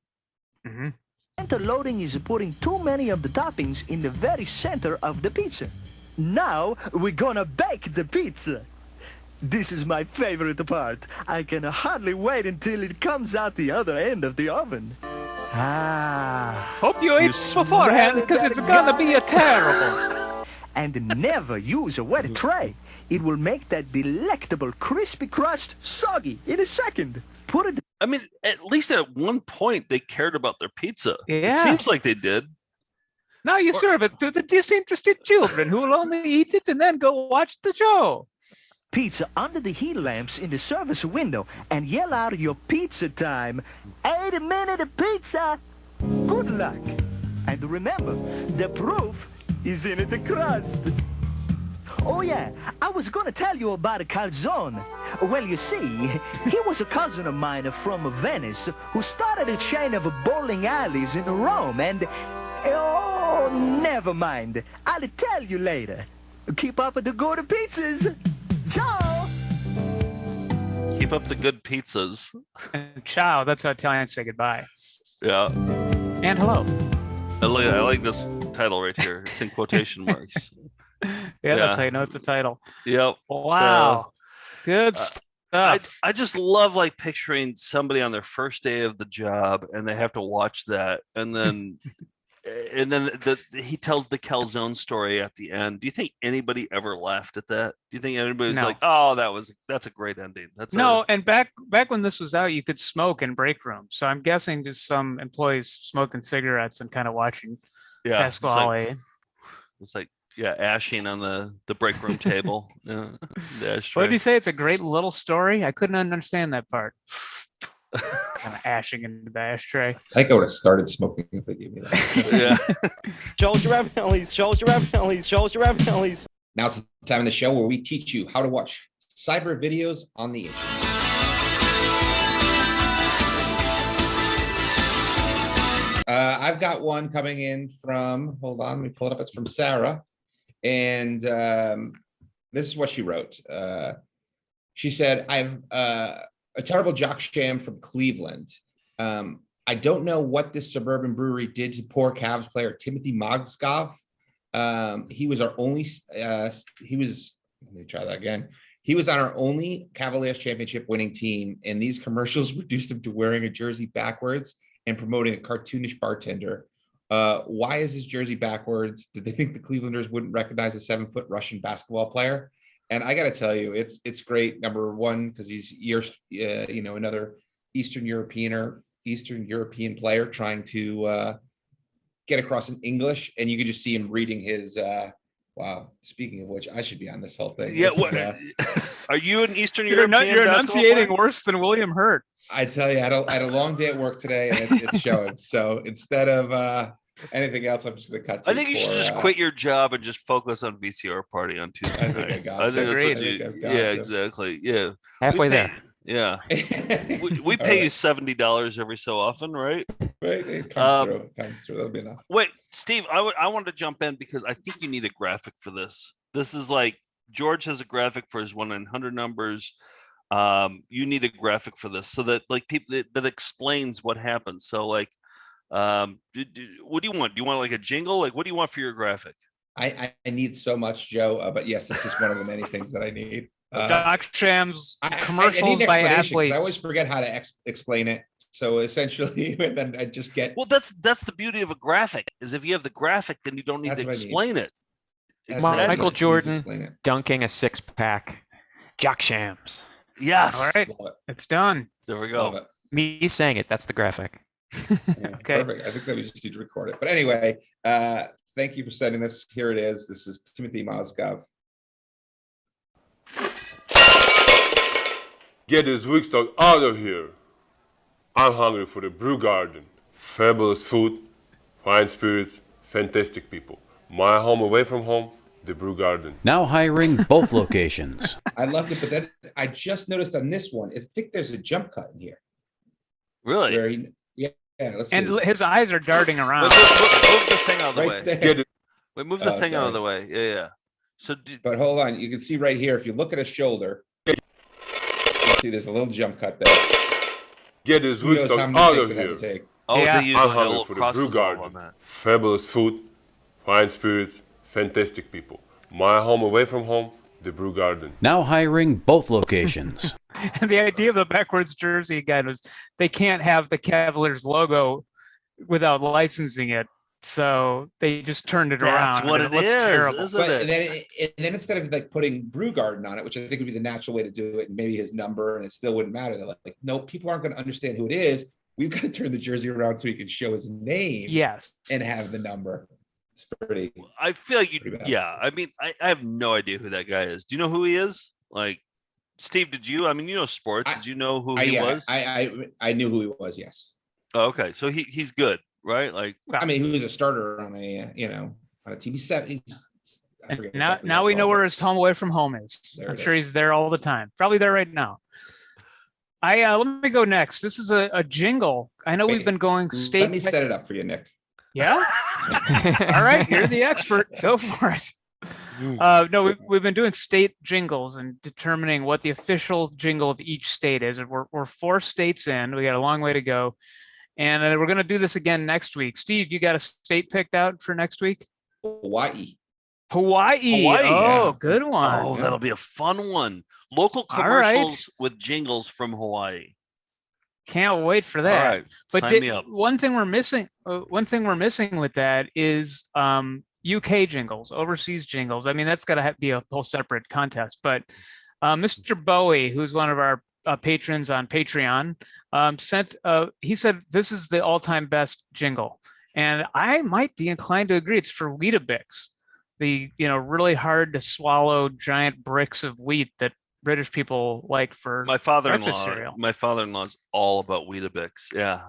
center loading is putting too many of the toppings in the very center of the pizza. Now we're gonna bake the pizza. This is my favorite part. I can hardly wait until it comes out the other end of the oven. Ah. Hope you ate beforehand because it's gonna be a terrible. And never use a wet tray. It will make that delectable crispy crust soggy in a second. Put it. I mean, at least at one point they cared about their pizza. Yeah. It seems like they did. Now you serve it to the disinterested children who will only eat it and then go watch the show. Pizza under the heat lamps in the service window and yell out your pizza time. 80-minute pizza. Good luck. And remember, the proof is in the crust. Oh yeah, I was gonna tell you about a calzone. Well, you see, he was a cousin of mine from Venice who started a chain of bowling alleys in Rome and... Oh, never mind. I'll tell you later. Keep up with the good pizzas. Ciao! Keep up the good pizzas. And ciao, that's how Italians say goodbye. Yeah. And hello. I like this title right here. It's in quotation marks. Yeah, that's how you know it's a title. Yep. Wow. Good stuff. I just love like picturing somebody on their first day of the job and they have to watch that and then and then he tells the calzone story at the end. Do you think anybody ever laughed at that? Do you think anybody was No. like, "Oh, that's a great ending"? And back when this was out, you could smoke in break rooms. So I'm guessing just some employees smoking cigarettes and kind of watching Pasquales. It's like ashing on the break room table. Yeah, what did he say? It's a great little story. I couldn't understand that part. Kind of ashing into the ashtray. I think I would have started smoking if they gave me that. Yeah. Shows your raviolis, shows your raviolis, shows your raviolis. Now it's the time of the show where we teach you how to watch cyber videos on the internet. I've got one coming in from, hold on, let me pull it up. It's from Sarah. And this is what she wrote. She said, I'm a terrible jock sham from Cleveland. I don't know what this suburban brewery did to poor Cavs player Timothy Mozgov. He was our only, let me try that again. He was on our only Cavaliers championship winning team, and these commercials reduced him to wearing a jersey backwards and promoting a cartoonish bartender. Why is his jersey backwards? Did they think the Clevelanders wouldn't recognize a 7-foot Russian basketball player? And I got to tell you, it's great. Number one, because he's another Eastern European player trying to get across in English, and you can just see him reading his. Wow. Speaking of which, I should be on this whole thing. Yeah. Are you an Eastern European? You're enunciating worse than William Hurt. I tell you, I had a long day at work today, and it's showing. So instead of anything else, I'm just going to cut. I think you should just quit your job and just focus on VCR Party on Tuesday nights. I think that's what you. Yeah, exactly. Yeah. Halfway there. Yeah. we pay you $70 every so often, right? Right. It comes through. It comes through. That'll be enough. Wait, Steve, I wanted to jump in because I think you need a graphic for this. This is like George has a graphic for his 1-900 numbers. You need a graphic for this so that like people that explains what happens. So like, what do you want? Do you want like a jingle? Like, what do you want for your graphic? I need so much, Joe. But yes, this is one of the many things that I need. Doc Shams commercials by athletes. I always forget how to explain it. So essentially, and then I just get. Well, that's the beauty of a graphic. Is if you have the graphic, then you don't need to explain it. Exactly. Michael Jordan dunking a 6-pack. Jock Shams. Yes. All right. It's done. There we go. Me saying it. That's the graphic. Okay. Perfect. I think that we just need to record it. But anyway, thank you for sending this. Here it is. This is Timothy Mozgov. Get this Wixx dog out of here. I'm hungry for the Brew Garden. Fabulous food, fine spirits, fantastic people. My home away from home, the Brew Garden. Now hiring both locations. I loved it, but then I just noticed on this one, I think there's a jump cut in here. Really? Where let's see. And his eyes are darting around. Move the thing out of the way. There. Wait, move the thing out of the way. Yeah. So, but hold on, you can see right here. If you look at his shoulder, you see there's a little jump cut there. Get this Wixx dog out of here. They use I'm like a hungry little for the cross Brew dissolve Garden. on that. Fabulous food, fine spirits, fantastic people. My home away from home, the Brew Garden. Now hiring both locations. And the idea of the backwards jersey again was they can't have the Cavaliers logo without licensing it. So they just turned it around. That's what it is, isn't But it? and then instead of like putting Brew Garden on it, which I think would be the natural way to do it, and maybe his number, and it still wouldn't matter. They're like, no, people aren't going to understand who it is. We've got to turn the jersey around so he can show his name. Yes. And have the number. It's pretty. I feel like yeah. I mean, I have no idea who that guy is. Do you know who he is? Like, Steve, did you? I mean, you know sports. Did you know who he was? I knew who he was. Yes. Oh, okay, so he's good, right? Like, I mean, he was a starter on a on a TV set. Now we know where his home away from home is. I'm sure he's there all the time. Probably there right now. Let me go next. This is a jingle. I know we've been going state. Let me set it up for you, Nick. Yeah. All right, you're the expert. Go for it. No, we've been doing state jingles and determining what the official jingle of each state is. And we're 4 states in. We got a long way to go, and we're going to do this again next week. Steve, you got a state picked out for next week? Hawaii. Oh, good one. Oh, that'll be a fun one. Local commercials with jingles from Hawaii. Can't wait for that. All right, But sign me up. one thing we're missing with that is UK jingles, overseas jingles. I mean, that's got to be a whole separate contest. But Mr. Bowie, who's one of our patrons on Patreon, he said this is the all-time best jingle, and I might be inclined to agree. It's for Weetabix, the really hard to swallow giant bricks of wheat that British people like for My breakfast cereal. father-in-law. My father-in-law's all about Weetabix. Yeah,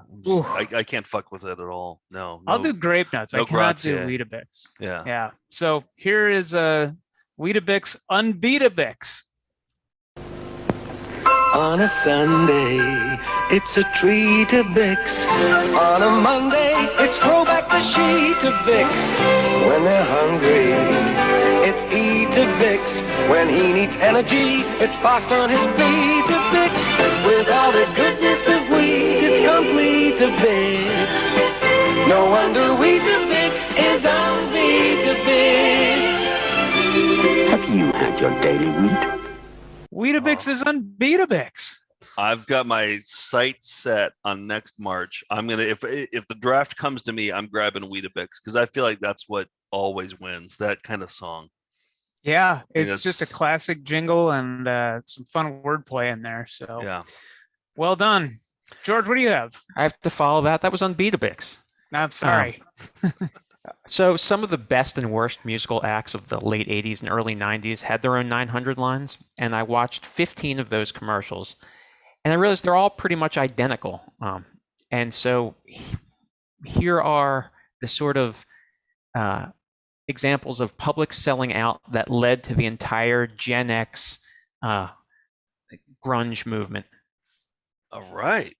I can't fuck with it at all. No, I'll do grape nuts. no I cannot do grazie. Weetabix. Yeah. Yeah. So here is a Weetabix Unbeatabix. On a Sunday, it's a treat to Vixx. On a Monday, it's throw back the sheet to Vixx. When they're hungry, it's eat to Vixx. When he needs energy, it's fast on his feet to Vixx. With all the goodness of wheat, it's complete to Vixx. No wonder wheat to Vixx is on wheat to Vixx. Have you had your daily wheat? Weetabix is Unbeatabix. I've got my sights set on next March. I'm gonna if the draft comes to me, I'm grabbing Weetabix because I feel like that's what always wins. That kind of song. Yeah, mean, it's just a classic jingle and some fun wordplay in there. So Yeah. well done, George. What do you have? I have to follow that. That was Unbeatabix. I'm sorry. So some of the best and worst musical acts of the late 80s and early 90s had their own 900 lines, and I watched 15 of those commercials, and I realized they're all pretty much identical. And so here are the sort of examples of public selling out that led to the entire Gen X grunge movement. All right.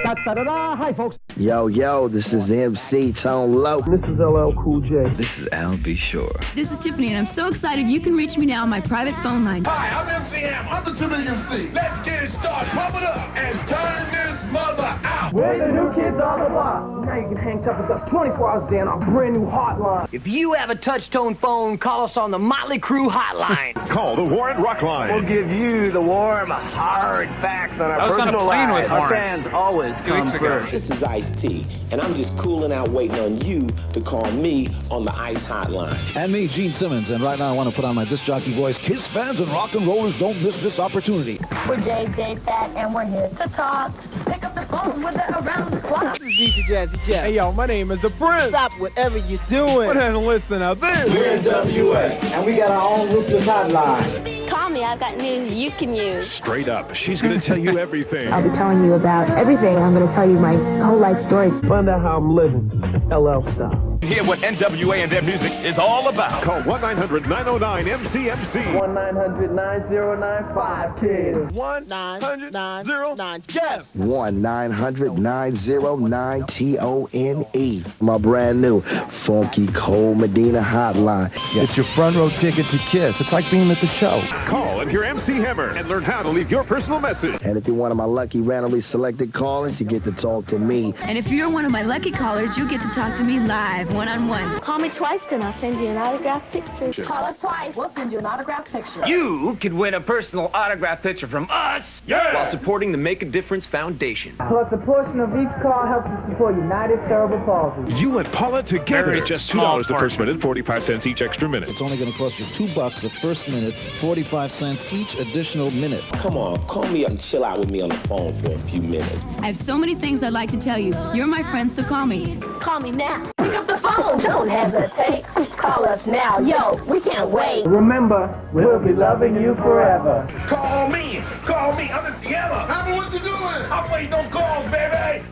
Hi, folks. Yo, this is the MC Tone Low. This is LL Cool J. This is Al B. Shore. This is Tiffany, and I'm so excited you can reach me now on my private phone line. Hi, I'm MCM. I'm the Timmy MC. Let's get it started. Pump it up and turn this mother out. We're the new kids on the block. Now you can hang tough with us 24 hours a day on our brand new hotline. If you have a touch-tone phone, call us on the Motley Crue hotline. Call the Warren Rock Line. We'll give you the warm, hard facts on our I was on a personal plane lives. with Our Warren fans always 2 come weeks ago. first. This is Ice-T, and I'm just cooling out waiting on you to call me on the Ice Hotline. And me, Gene Simmons, and right now I want to put on my disc jockey voice. Kiss fans and rock and rollers, don't miss this opportunity. We're JJ Fat, and we're here to talk. Pick up the phone with it around the clock. This is DJ Jazzy Jeff. Hey, yo, my name is The Prince. Stop whatever you're doing. Go ahead and listen out there. We're NWA, and we got our own ruthless hotline. Call me, I've got news you can use. Straight up, she's going to tell you everything. I'll be telling you about everything. I'm going to tell you my whole life story. Find out how I'm living, LL style. Hear what NWA and their music is all about. Call 1-900-909-MCMC. 1-900-9095, kid. 1-900-909, Jeff. 1-900-909-TONE. My brand new Funky Cold Medina hotline. It's your front row ticket to Kiss. It's like being at the show. Call and hear MC Hammer and learn how to leave your personal message. And if you're one of my lucky randomly selected callers, you get to talk to me. And if you're one of my lucky callers, you get to talk to me live, one-on-one. Call me twice, and I'll send you an autographed picture. Call us twice. We'll send you an autographed picture. You could win a personal autograph picture from us while supporting the Make a Difference Foundation. Plus, a portion of each call helps to support United Cerebral Palsy. You and Paula together. Very Just small $2 the first minute, 45 cents each extra minute. It's only going to cost you $2 the first minute, 45 cents each additional minute. Come on, call me and chill out with me on the phone for a few minutes. I have so many things I'd like to tell you. You're my friend, so call me. Call me now. Pick up the phone. Don't hesitate. Call us now. Yo, we can't wait. Remember, we'll be loving you forever. Call me. Call me. I'm the Hammer. Hammer, what you doing? I'm waiting those calls, baby.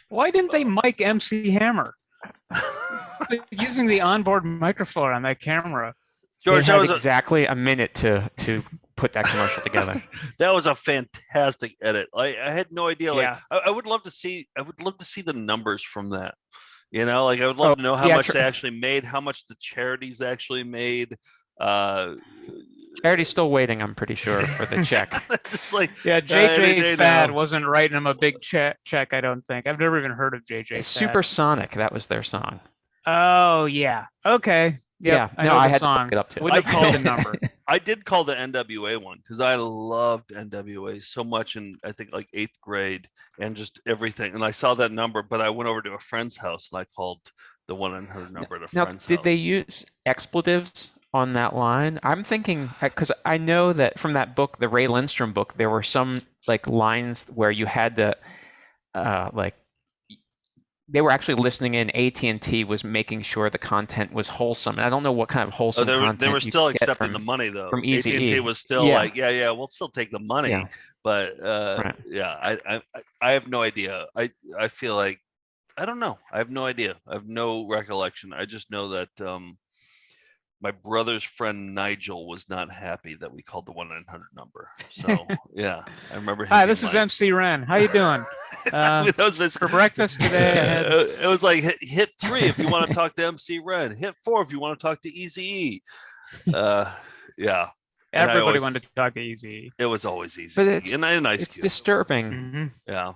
Why didn't they mic MC Hammer? Using the onboard microphone on that camera. George, They that had was exactly a minute to put that commercial together. that was a fantastic edit. I had no idea. Like Yeah. I would love to see the numbers from that. You know, like I would love to know how much they actually made, how much the charities actually made. Charity's still waiting, I'm pretty sure, for the check. Just like Yeah, JJ Fad now. wasn't writing him a big check, I don't think. I've never even heard of JJ Fad. Supersonic, that was their song. Oh yeah. Okay. Yep. I know I the had song. to look it up too. Wouldn't have called the number. I did call the NWA one because I loved NWA so much in I think like 8th grade and just everything. And I saw that number, but I went over to a friend's house and I called the 1-800 number at a friend's did house. they use expletives on that line? I'm thinking because I know that from that book, the Ray Lindstrom book, there were some like lines where you had to like they were actually listening in. AT&T was making sure the content was wholesome, and I don't know what kind of wholesome content they were you still could get accepting the money though. from Eazy-E. AT&T was still like, yeah, we'll still take the money, Yeah. but Right. yeah, I have no idea. I feel like I don't know. I have no idea. I have no recollection. I just know that my brother's friend Nigel was not happy that we called the 1-800 number. So yeah, I remember. Hi, this is MC Ren. How you doing? That was basically For breakfast today. I had- it was like hit 3 if you want to talk to MC Ren, hit 4 if you want to talk to Eazy-E. Yeah. And I Everybody always- wanted to talk to Easy. It was always easy. But it's and Ice it's Cube. disturbing. Yeah.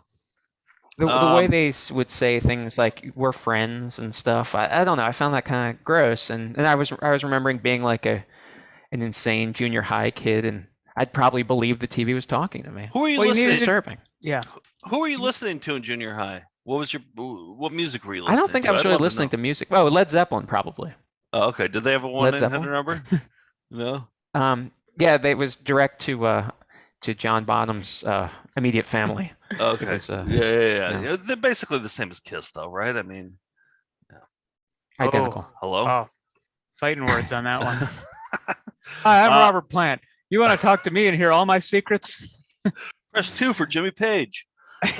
The way they would say things like "we're friends" and stuff. I don't know. I found that kind of gross, and I was remembering being like an insane junior high kid, and I'd probably believe the TV was talking to me. Who are you Well, listening? disturbing. Yeah. Who were you listening to in junior high? What music were you I listening? don't think I was I'd really love to listening know. to music. Oh, Led Zeppelin probably. Oh, okay. Did they have a Led 1-800 Zeppelin? number? No. Yeah, they was direct to John Bonham's immediate family. Okay. It was, yeah. They're basically the same as Kiss, though, right? I mean, identical. Hello. Oh, fighting words on that one. Hi, I'm Robert Plant. You want to talk to me and hear all my secrets? Press 2 for Jimmy Page. All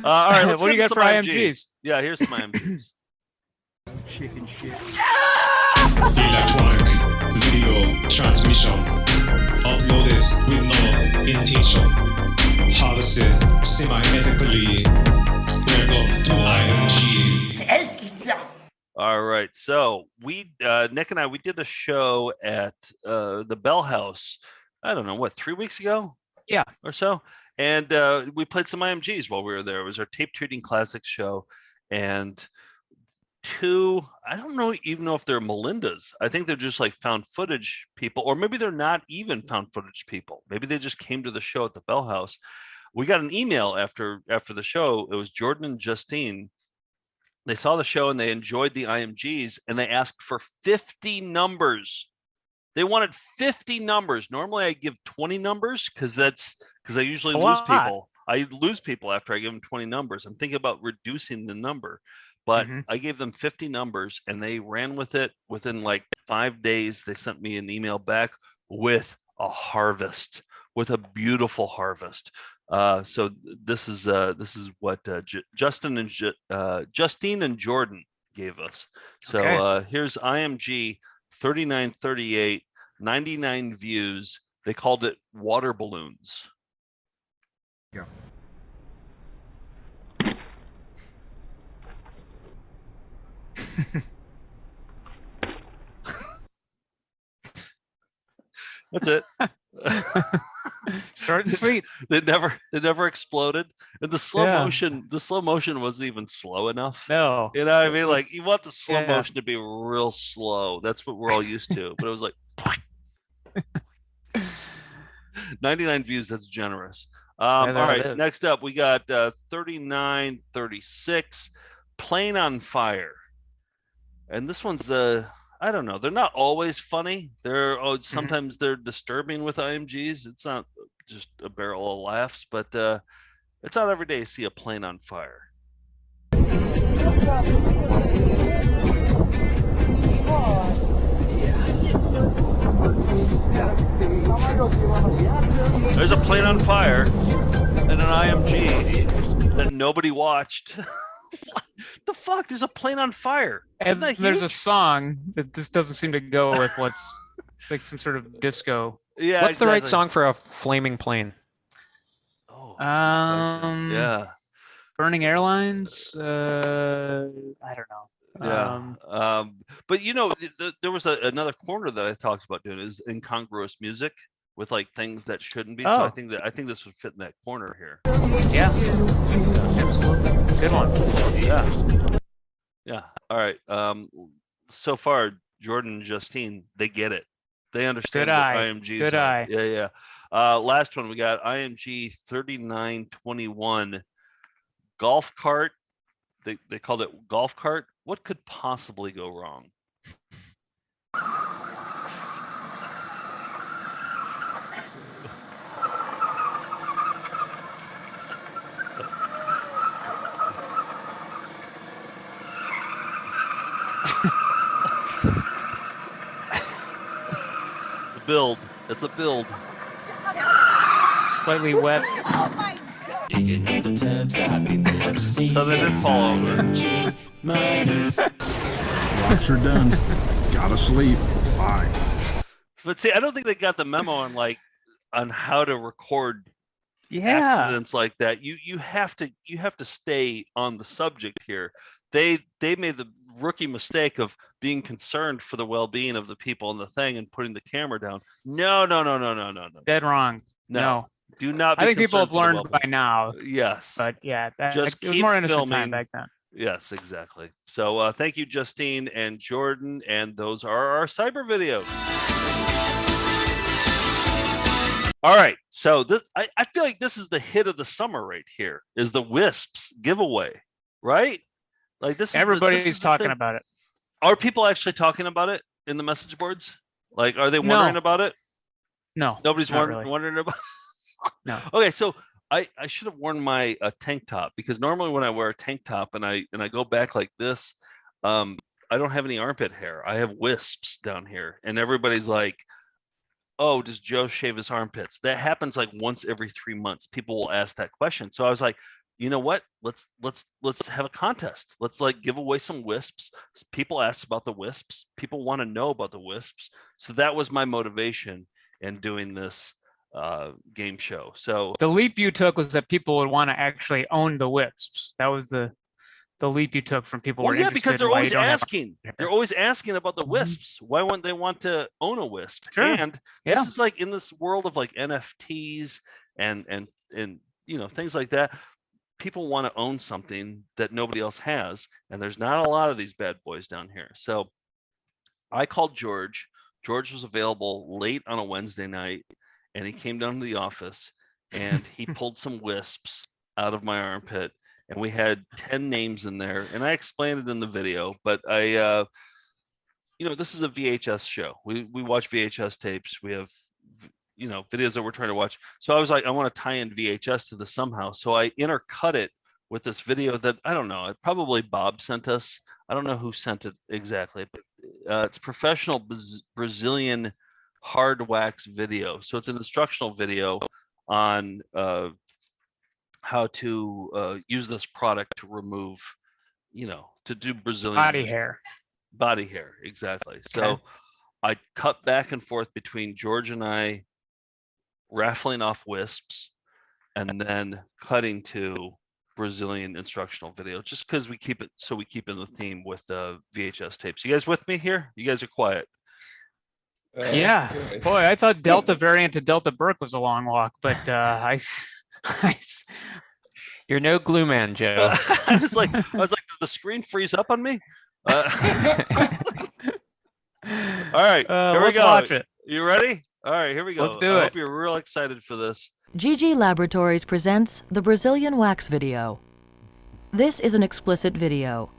right, let's What do you get got to for some IMGs? Yeah, here's some IMGs. Chicken shit. Electronic video transmission uploaded with no intention. Harvested semi-ethically. Welcome to IMG. All right, so we Nick and I did a show at the Bell House. I don't know what 3 weeks ago, or so, and we played some IMGs while we were there. It was our tape treating classics show, and I don't even know if they're Melinda's. I think they're just like found footage people, or maybe they're not even found footage people. Maybe they just came to the show at the Bell House. We got an email after the show. It was Jordan and Justine. They saw the show and they enjoyed the IMGs, and they asked for 50 numbers. They wanted 50 numbers. Normally I give 20 numbers because I usually lose people. I lose people after I give them 20 numbers. I'm thinking about reducing the number, but I gave them 50 numbers and they ran with it. Within like 5 days, they sent me an email back with a harvest, with a beautiful harvest. So this is what Justine and Jordan gave us. So here's IMG 3938, 99 views. They called it water balloons. Yeah. That's it. Short and sweet. They never exploded. And the slow motion wasn't even slow enough. No. You know what I mean? Like you want the slow motion to be real slow. That's what we're all used to. But it was like 99 views, that's generous. All right, next up we got 3936, Plane on Fire. And this one's I don't know. They're not always funny. Sometimes they're disturbing with IMGs. It's not just a barrel of laughs, but it's not every day you see a plane on fire. There's a plane on fire and an IMG that nobody watched. What the fuck? There's a plane on fire. And there's a song that just doesn't seem to go with what's like some sort of disco. Yeah. What's the right song for a flaming plane? Oh. Yeah. Burning Airlines. I don't know. Yeah. But you know, there was another corner that I talked about doing is incongruous music with like things that shouldn't be. So I think this would fit in that corner here. Yeah. Absolutely. Good one. Yeah. Yeah. All right. So far, Jordan and Justine, they get it. They understand Good what eye. IMGs Good are. eye. Yeah. Last one we got IMG 3921 golf cart. They called it golf cart. What could possibly go wrong? Build. It's a build. Slightly wet. So they did fall over. Rocks are done. Gotta sleep. Bye. But see, I don't think they got the memo on how to record accidents like that. You have to stay on the subject here. They made the rookie mistake of being concerned for the well-being of the people in the thing and putting the camera down. No. Dead wrong. No. Do not. I think people have learned by now. Yes. But yeah, just it was keep more innocent filming. time back then. Yes, exactly. So thank you, Justine and Jordan, and those are our cyber videos. All right, so this I feel like this is the hit of the summer right here. Is the Wisps giveaway, right? Like this. Everybody's talking about it. Are people actually talking about it in the message boards? Like, are they wondering about it? No, nobody's really. wondering about. No. Okay, so I should have worn my tank top, because normally when I wear a tank top and I go back like this, I don't have any armpit hair. I have wisps down here, and everybody's like, "Oh, does Joe shave his armpits?" That happens like once every 3 months. People will ask that question. So I was like, you know what? Let's have a contest. Let's give away some wisps. People ask about the wisps. People want to know about the wisps. So that was my motivation in doing this game show. So the leap you took was that people would want to actually own the wisps. That was the leap you took from people. Well, who were yeah, interested because they're in why always you don't have- asking. They're always asking about the wisps. Why wouldn't they want to own a wisp? Sure. And this is in this world of NFTs and things like that. People want to own something that nobody else has, and there's not a lot of these bad boys down here. So I called George. George was available late on a Wednesday night, and he came down to the office and he pulled some wisps out of my armpit, and we had 10 names in there, and I explained it in the video, but this is a VHS show. We watch VHS tapes. We have videos that we're trying to watch. So I was like, I want to tie in VHS to this somehow. So I intercut it with this video that I don't know. Probably Bob sent us. I don't know who sent it exactly, but it's professional Brazilian hard wax video. So it's an instructional video on how to use this product to remove, to do Brazilian body hair. Exactly. Okay. So I cut back and forth between George and I raffling off wisps and then cutting to Brazilian instructional video, just because we keep in the theme with the VHS tapes. You guys with me here? You guys are quiet. Yeah, boy, I thought Delta variant to Delta Burke was a long walk, but you're no glue man, Joe. I was like, did the screen freeze up on me? All right, here we go. Watch it. You ready? All right, here we go. Let's do I it. hope you're real excited for this. GG Laboratories presents the Brazilian Wax Video. This is an explicit video.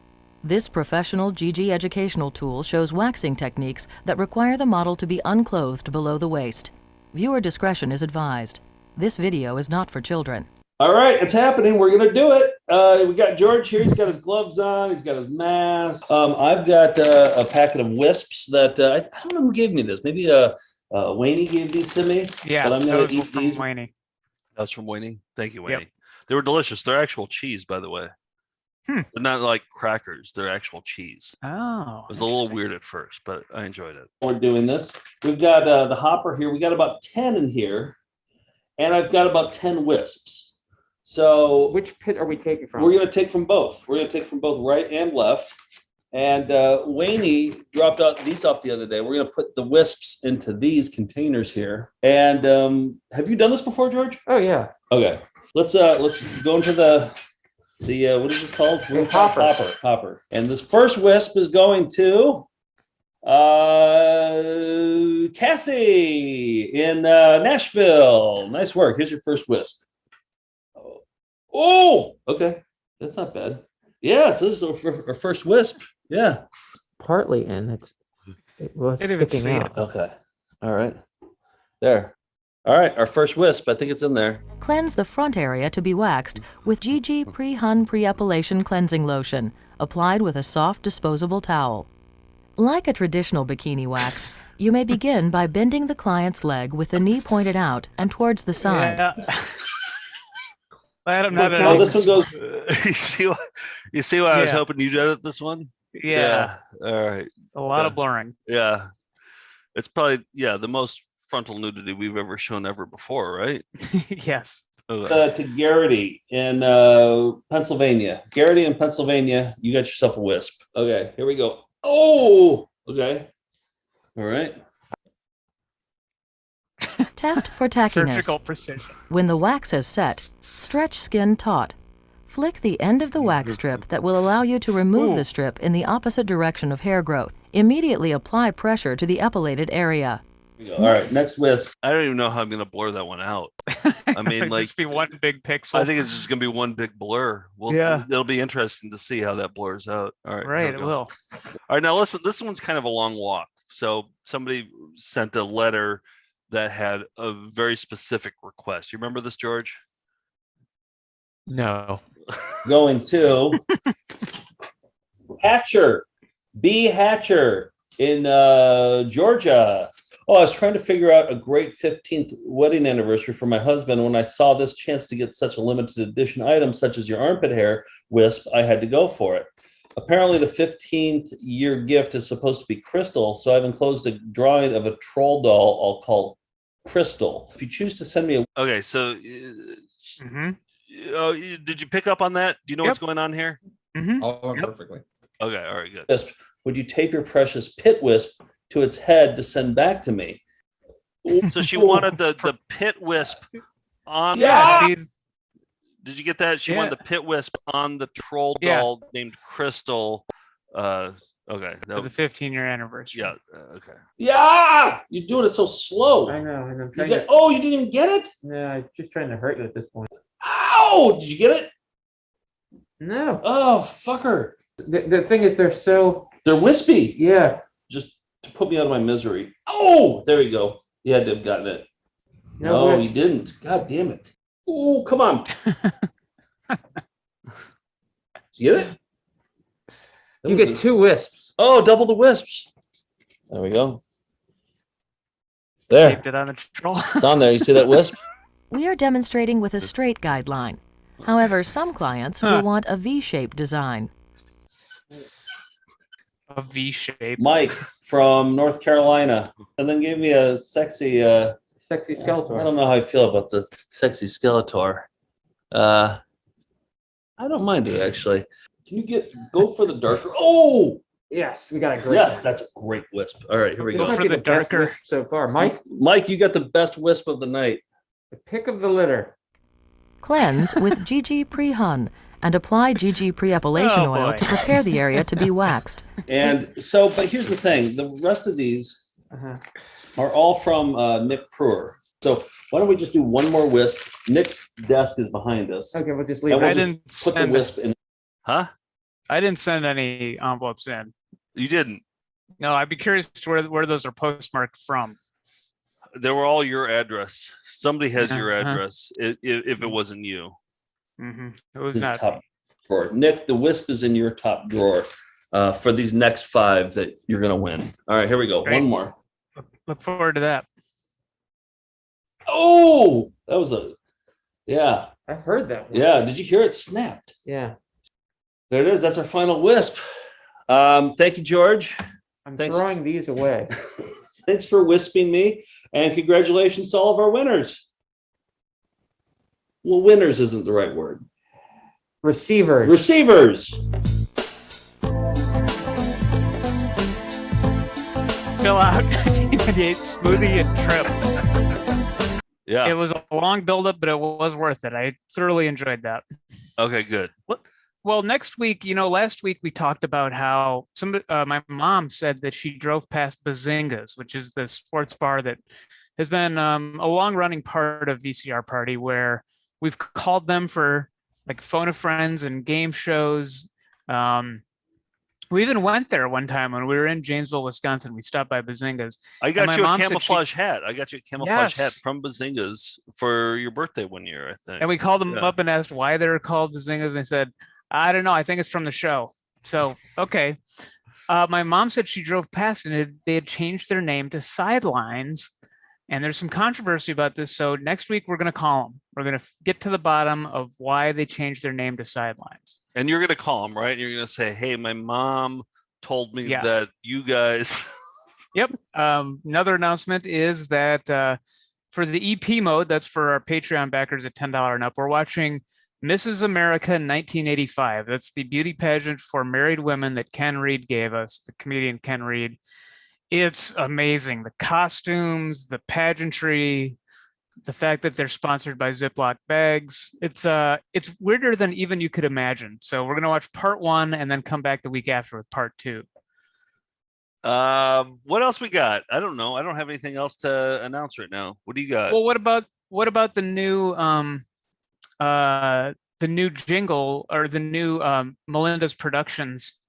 This professional GG educational tool shows waxing techniques that require the model to be unclothed below the waist. Viewer discretion is advised. This video is not for children. All right, it's happening. We're going to do it. We got George here. He's got his gloves on. He's got his mask. I've got a packet of wisps that I don't know who gave me this. Maybe Wayne gave these to me. Yeah, but I'm going to eat from these. Wayne. That's from Wayne. Thank you, Wayne. Yep. They were delicious. They're actual cheese, by the way. They're not like crackers. They're actual cheese. Oh, it was a little weird at first, but I enjoyed it. We're doing this. We've got the hopper here. We got about 10 in here, and I've got about 10 wisps. So which pit are we taking from? We're going to take from both. We're going to take from both right and left. And Wayne dropped out these off the other day. We're going to put the wisps into these containers here. And have you done this before, George? Oh yeah. Okay. Let's go into the The what is this called? Hopper. Hopper. And this first wisp is going to Cassie in Nashville. Nice work. Here's your first wisp. Oh, okay. That's not bad. Yeah, so this is our first wisp. Yeah. Partly in it was sticking out. Okay. All right. There. All right. Our first wisp. I think it's in there. Cleanse the front area to be waxed with GG Pre-Hun Pre-Epilation Cleansing Lotion, applied with a soft disposable towel. Like a traditional bikini wax, you may begin by bending the client's leg with the knee pointed out and towards the side. This one goes. You see why I was hoping you did it this one? Yeah. All right. A lot of blurring. Yeah. It's probably the most frontal nudity we've ever shown ever before, right? Yes. To Garrity in Pennsylvania. Garrity in Pennsylvania, you got yourself a wisp. Okay, here we go. Oh, okay. All right. Test for tackiness. Surgical precision. When the wax has set, stretch skin taut. Flick the end of the wax strip that will allow you to remove the strip in the opposite direction of hair growth. Immediately apply pressure to the epilated area. All right, next wisp. I don't even know how I'm going to blur that one out. I mean, like, just be one big pixel. I think it's just going to be one big blur. It'll be interesting to see how that blurs out. All right, right, it will. All right, now listen. This one's kind of a long walk. So somebody sent a letter that had a very specific request. You remember this, George? No. Going to Hatcher, B. Hatcher in Georgia. Oh, I was trying to figure out a great 15th wedding anniversary for my husband. When I saw this chance to get such a limited edition item, such as your armpit hair wisp, I had to go for it. Apparently, the 15th year gift is supposed to be crystal, so I've enclosed a drawing of a troll doll I'll call Crystal. If you choose to send me a... Okay, so... did you pick up on that? Do you know what's going on here? All perfectly. Okay, all right, good. Wisp, would you tape your precious pit wisp to its head to send back to me? So she wanted the pit wisp on the... Did you get that? She wanted the pit wisp on the troll doll named Crystal. Okay. For the 15-year anniversary. Yeah. Okay. Yeah! You're doing it so slow. I know. And I'm you didn't even get it? No, I'm just trying to hurt you at this point. Ow! Did you get it? No. Oh, fucker. The thing is, they're wispy. Yeah. Just to put me out of my misery. Oh, there we go. You had to have gotten it. No, you didn't. God damn it. Ooh, come on. Did you get it? You get 2 wisps. Oh, double the wisps. There we go. There. Taped it on the troll. It's on there. You see that wisp? We are demonstrating with a straight guideline. However, some clients will want a V-shaped design. A V-shape. Mike from North Carolina. And then gave me a sexy... sexy Skeletor. I don't know how I feel about the sexy Skeletor. I don't mind it, actually. Can you go for the darker? Oh! Yes, we got a great Yes, that's a great wisp. All right, here we go. For the darker so far. Mike, you got the best wisp of the night. The pick of the litter. Cleanse with GG Pre-Hun and apply GG Pre-Epilation oil to prepare the area to be waxed. And so, but here's the thing. The rest of these are all from Nick Pruer. So why don't we just do one more wisp? Nick's desk is behind us. Okay, we'll just leave it. I didn't put the wisp in. Huh? I didn't send any envelopes in. You didn't? No, I'd be curious where those are postmarked from. They were all your address. Somebody has your address if it wasn't you. It was not. Top drawer. Nick, the wisp is in your top drawer for these next 5 that you're going to win. All right, here we go. Great. One more. Look forward to that. Oh, that was I heard that one. Yeah, did you hear it snapped? Yeah. There it is. That's our final wisp. Thank you, George. I'm throwing these away. Thanks for wisping me, and congratulations to all of our winners. Well, winners isn't the right word. Receivers. Fill out 1998 smoothie and trip. Yeah. It was a long buildup, but it was worth it. I thoroughly enjoyed that. Okay, good. Well, next week, last week we talked about how my mom said that she drove past Bazinga's, which is the sports bar that has been a long-running part of VCR Party, where we've called them for like phone a friends and game shows. We even went there one time when we were in Janesville, Wisconsin. We stopped by Bazinga's. I got you a camouflage hat. I got you a camouflage hat from Bazinga's for your birthday one year, I think. And we called them up and asked why they're called Bazinga's. And they said, I don't know. I think it's from the show. So, okay. My mom said she drove past and they had changed their name to Sidelines. And there's some controversy about this. So next week, we're going to call them. We're going to get to the bottom of why they changed their name to Sidelines. And you're going to call them, right? And you're going to say, hey, my mom told me that you guys. Yep. Another announcement is that for the EP mode, that's for our Patreon backers at $10 and up, we're watching Mrs. America 1985. That's the beauty pageant for married women that Ken Reed gave us, the comedian Ken Reed. It's amazing. The costumes, the pageantry, the fact that they're sponsored by Ziploc bags. It's weirder than even you could imagine. So we're going to watch part 1 and then come back the week after with part 2. What else we got? I don't know. I don't have anything else to announce right now. What do you got? Well, what about the new jingle or the new Melinda's Productions?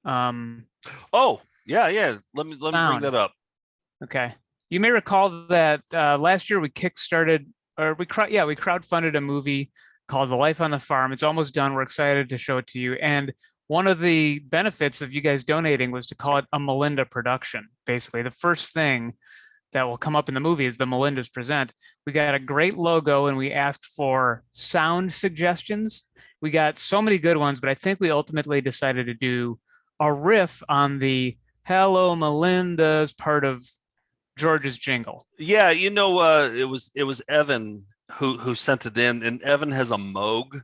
Oh, yeah. Let me bring that up. Okay. You may recall that last year we kickstarted, or we crowdfunded a movie called The Life on the Farm. It's almost done. We're excited to show it to you. And one of the benefits of you guys donating was to call it a Melinda production. Basically, the first thing that will come up in the movie is the Melindas Present. We got a great logo and we asked for sound suggestions. We got so many good ones, but I think we ultimately decided to do a riff on the Hello Melinda's part of George's jingle. Yeah, it was Evan who sent it in, and Evan has a Moog,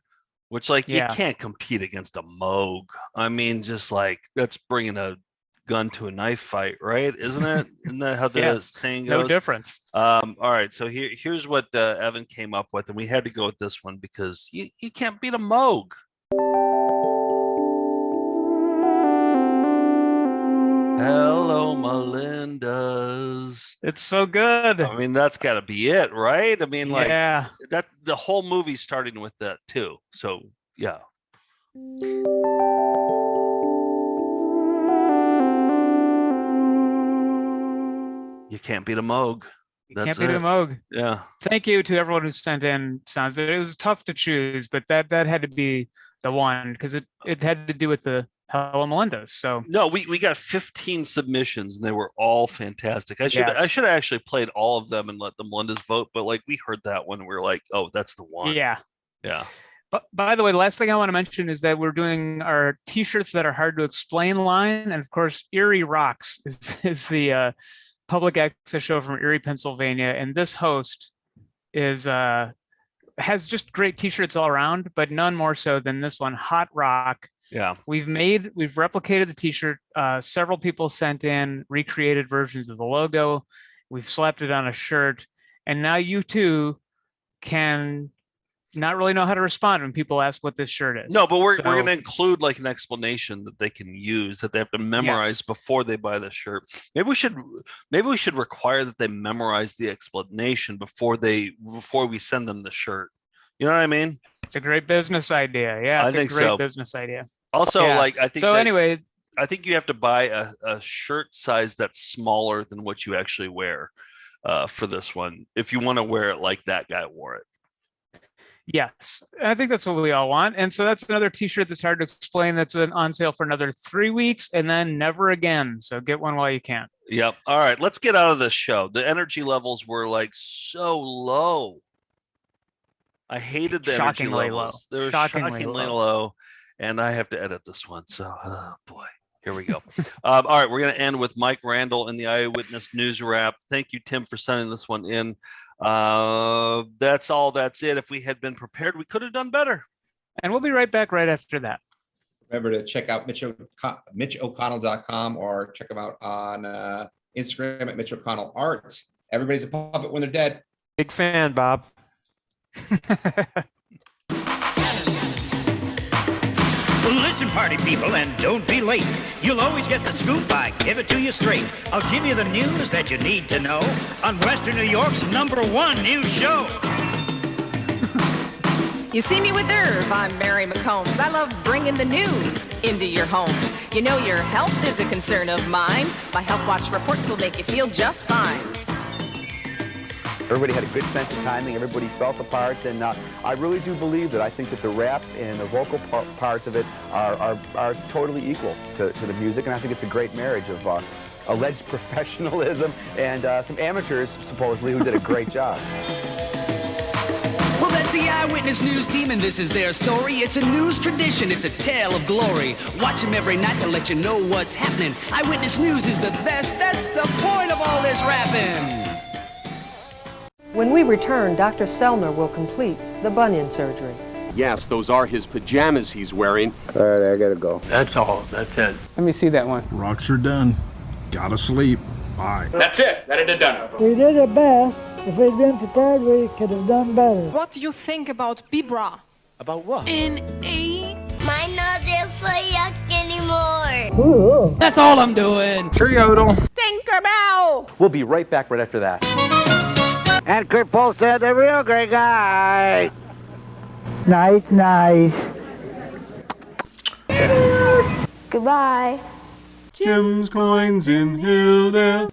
which you can't compete against a Moog. I mean, just that's bringing a gun to a knife fight, right? Isn't it? Isn't that how the saying goes? No difference. All right, so here's what Evan came up with, and we had to go with this one because you can't beat a Moog. Hello, Melinda's. It's so good. I mean, that's got to be it, right? I mean, that the whole movie's starting with that too. So, yeah. You can't beat a Moog. Can't beat a Moog. Yeah. Thank you to everyone who sent in sounds. It was tough to choose, but that had to be the one because it had to do with the Hello Melinda's. So no, we got 15 submissions and they were all fantastic. I should have actually played all of them and let the Melinda's vote, but we heard that one and we were like, oh, that's the one. Yeah. But by the way, the last thing I want to mention is that we're doing our t-shirts that are hard to explain line, and of course, Erie Rocks is the public access show from Erie, Pennsylvania, and this host has just great t-shirts all around, but none more so than this one, Hot Rock. Yeah, we've replicated the t-shirt. Several people sent in recreated versions of the logo. We've slapped it on a shirt, and now you too can not really know how to respond when people ask what this shirt is. No, but we're going to include an explanation that they can use that they have to memorize before they buy the shirt. Maybe we should require that they memorize the explanation before we send them the shirt. You know what I mean? It's a great business idea. Yeah, it's a great business idea. Also, yeah. I think so. Anyway, I think you have to buy a shirt size that's smaller than what you actually wear for this one if you want to wear it like that guy wore it. Yes, I think that's what we all want. And so that's another t-shirt that's hard to explain. That's on sale for another 3 weeks and then never again. So get one while you can. Yep. All right, let's get out of this show. The energy levels were so low. I hated the energy levels. They were shockingly low. And I have to edit this one. So, oh boy, here we go. All right, we're going to end with Mike Randall in the Eyewitness News Wrap. Thank you, Tim, for sending this one in. That's all. That's it. If we had been prepared, we could have done better. And we'll be right back right after that. Remember to check out MitchO'Connell.com or check him out on Instagram at Mitch O'Connell Art. Everybody's a puppet when they're dead. Big fan, Bob. Listen, party people, and don't be late. You'll always get the scoop. I give it to you straight. I'll give you the news that you need to know on Western New York's #1 news show. You see me with Irv, I'm Mary McCombs. I love bringing the news into your homes. You know your health is a concern of mine. My Health Watch reports will make you feel just fine. Everybody had a good sense of timing. Everybody felt the parts, and I really do believe that. I think that the rap and the vocal parts of it are totally equal to the music, and I think it's a great marriage of alleged professionalism and some amateurs, supposedly, who did a great job. Well, that's the Eyewitness News team, and this is their story. It's a news tradition. It's a tale of glory. Watch them every night to let you know what's happening. Eyewitness News is the best. That's the point of all this rapping. When we return, Dr. Sellner will complete the bunion surgery. Yes, those are his pajamas he's wearing. All right, I gotta go. That's all. That's it. Let me see that one. Rocks are done. Gotta sleep. Bye. That's it. That it done. We did our best. If we'd been prepared, we could have done better. What do you think about Bibra? About what? Mine not there for yuck anymore. Ooh. That's all I'm doing. Cheerio. Tinkerbell! We'll be right back right after that. And Kurt Polstead, the real great guy. Nice. Goodbye. Jim's coins in Hilldale.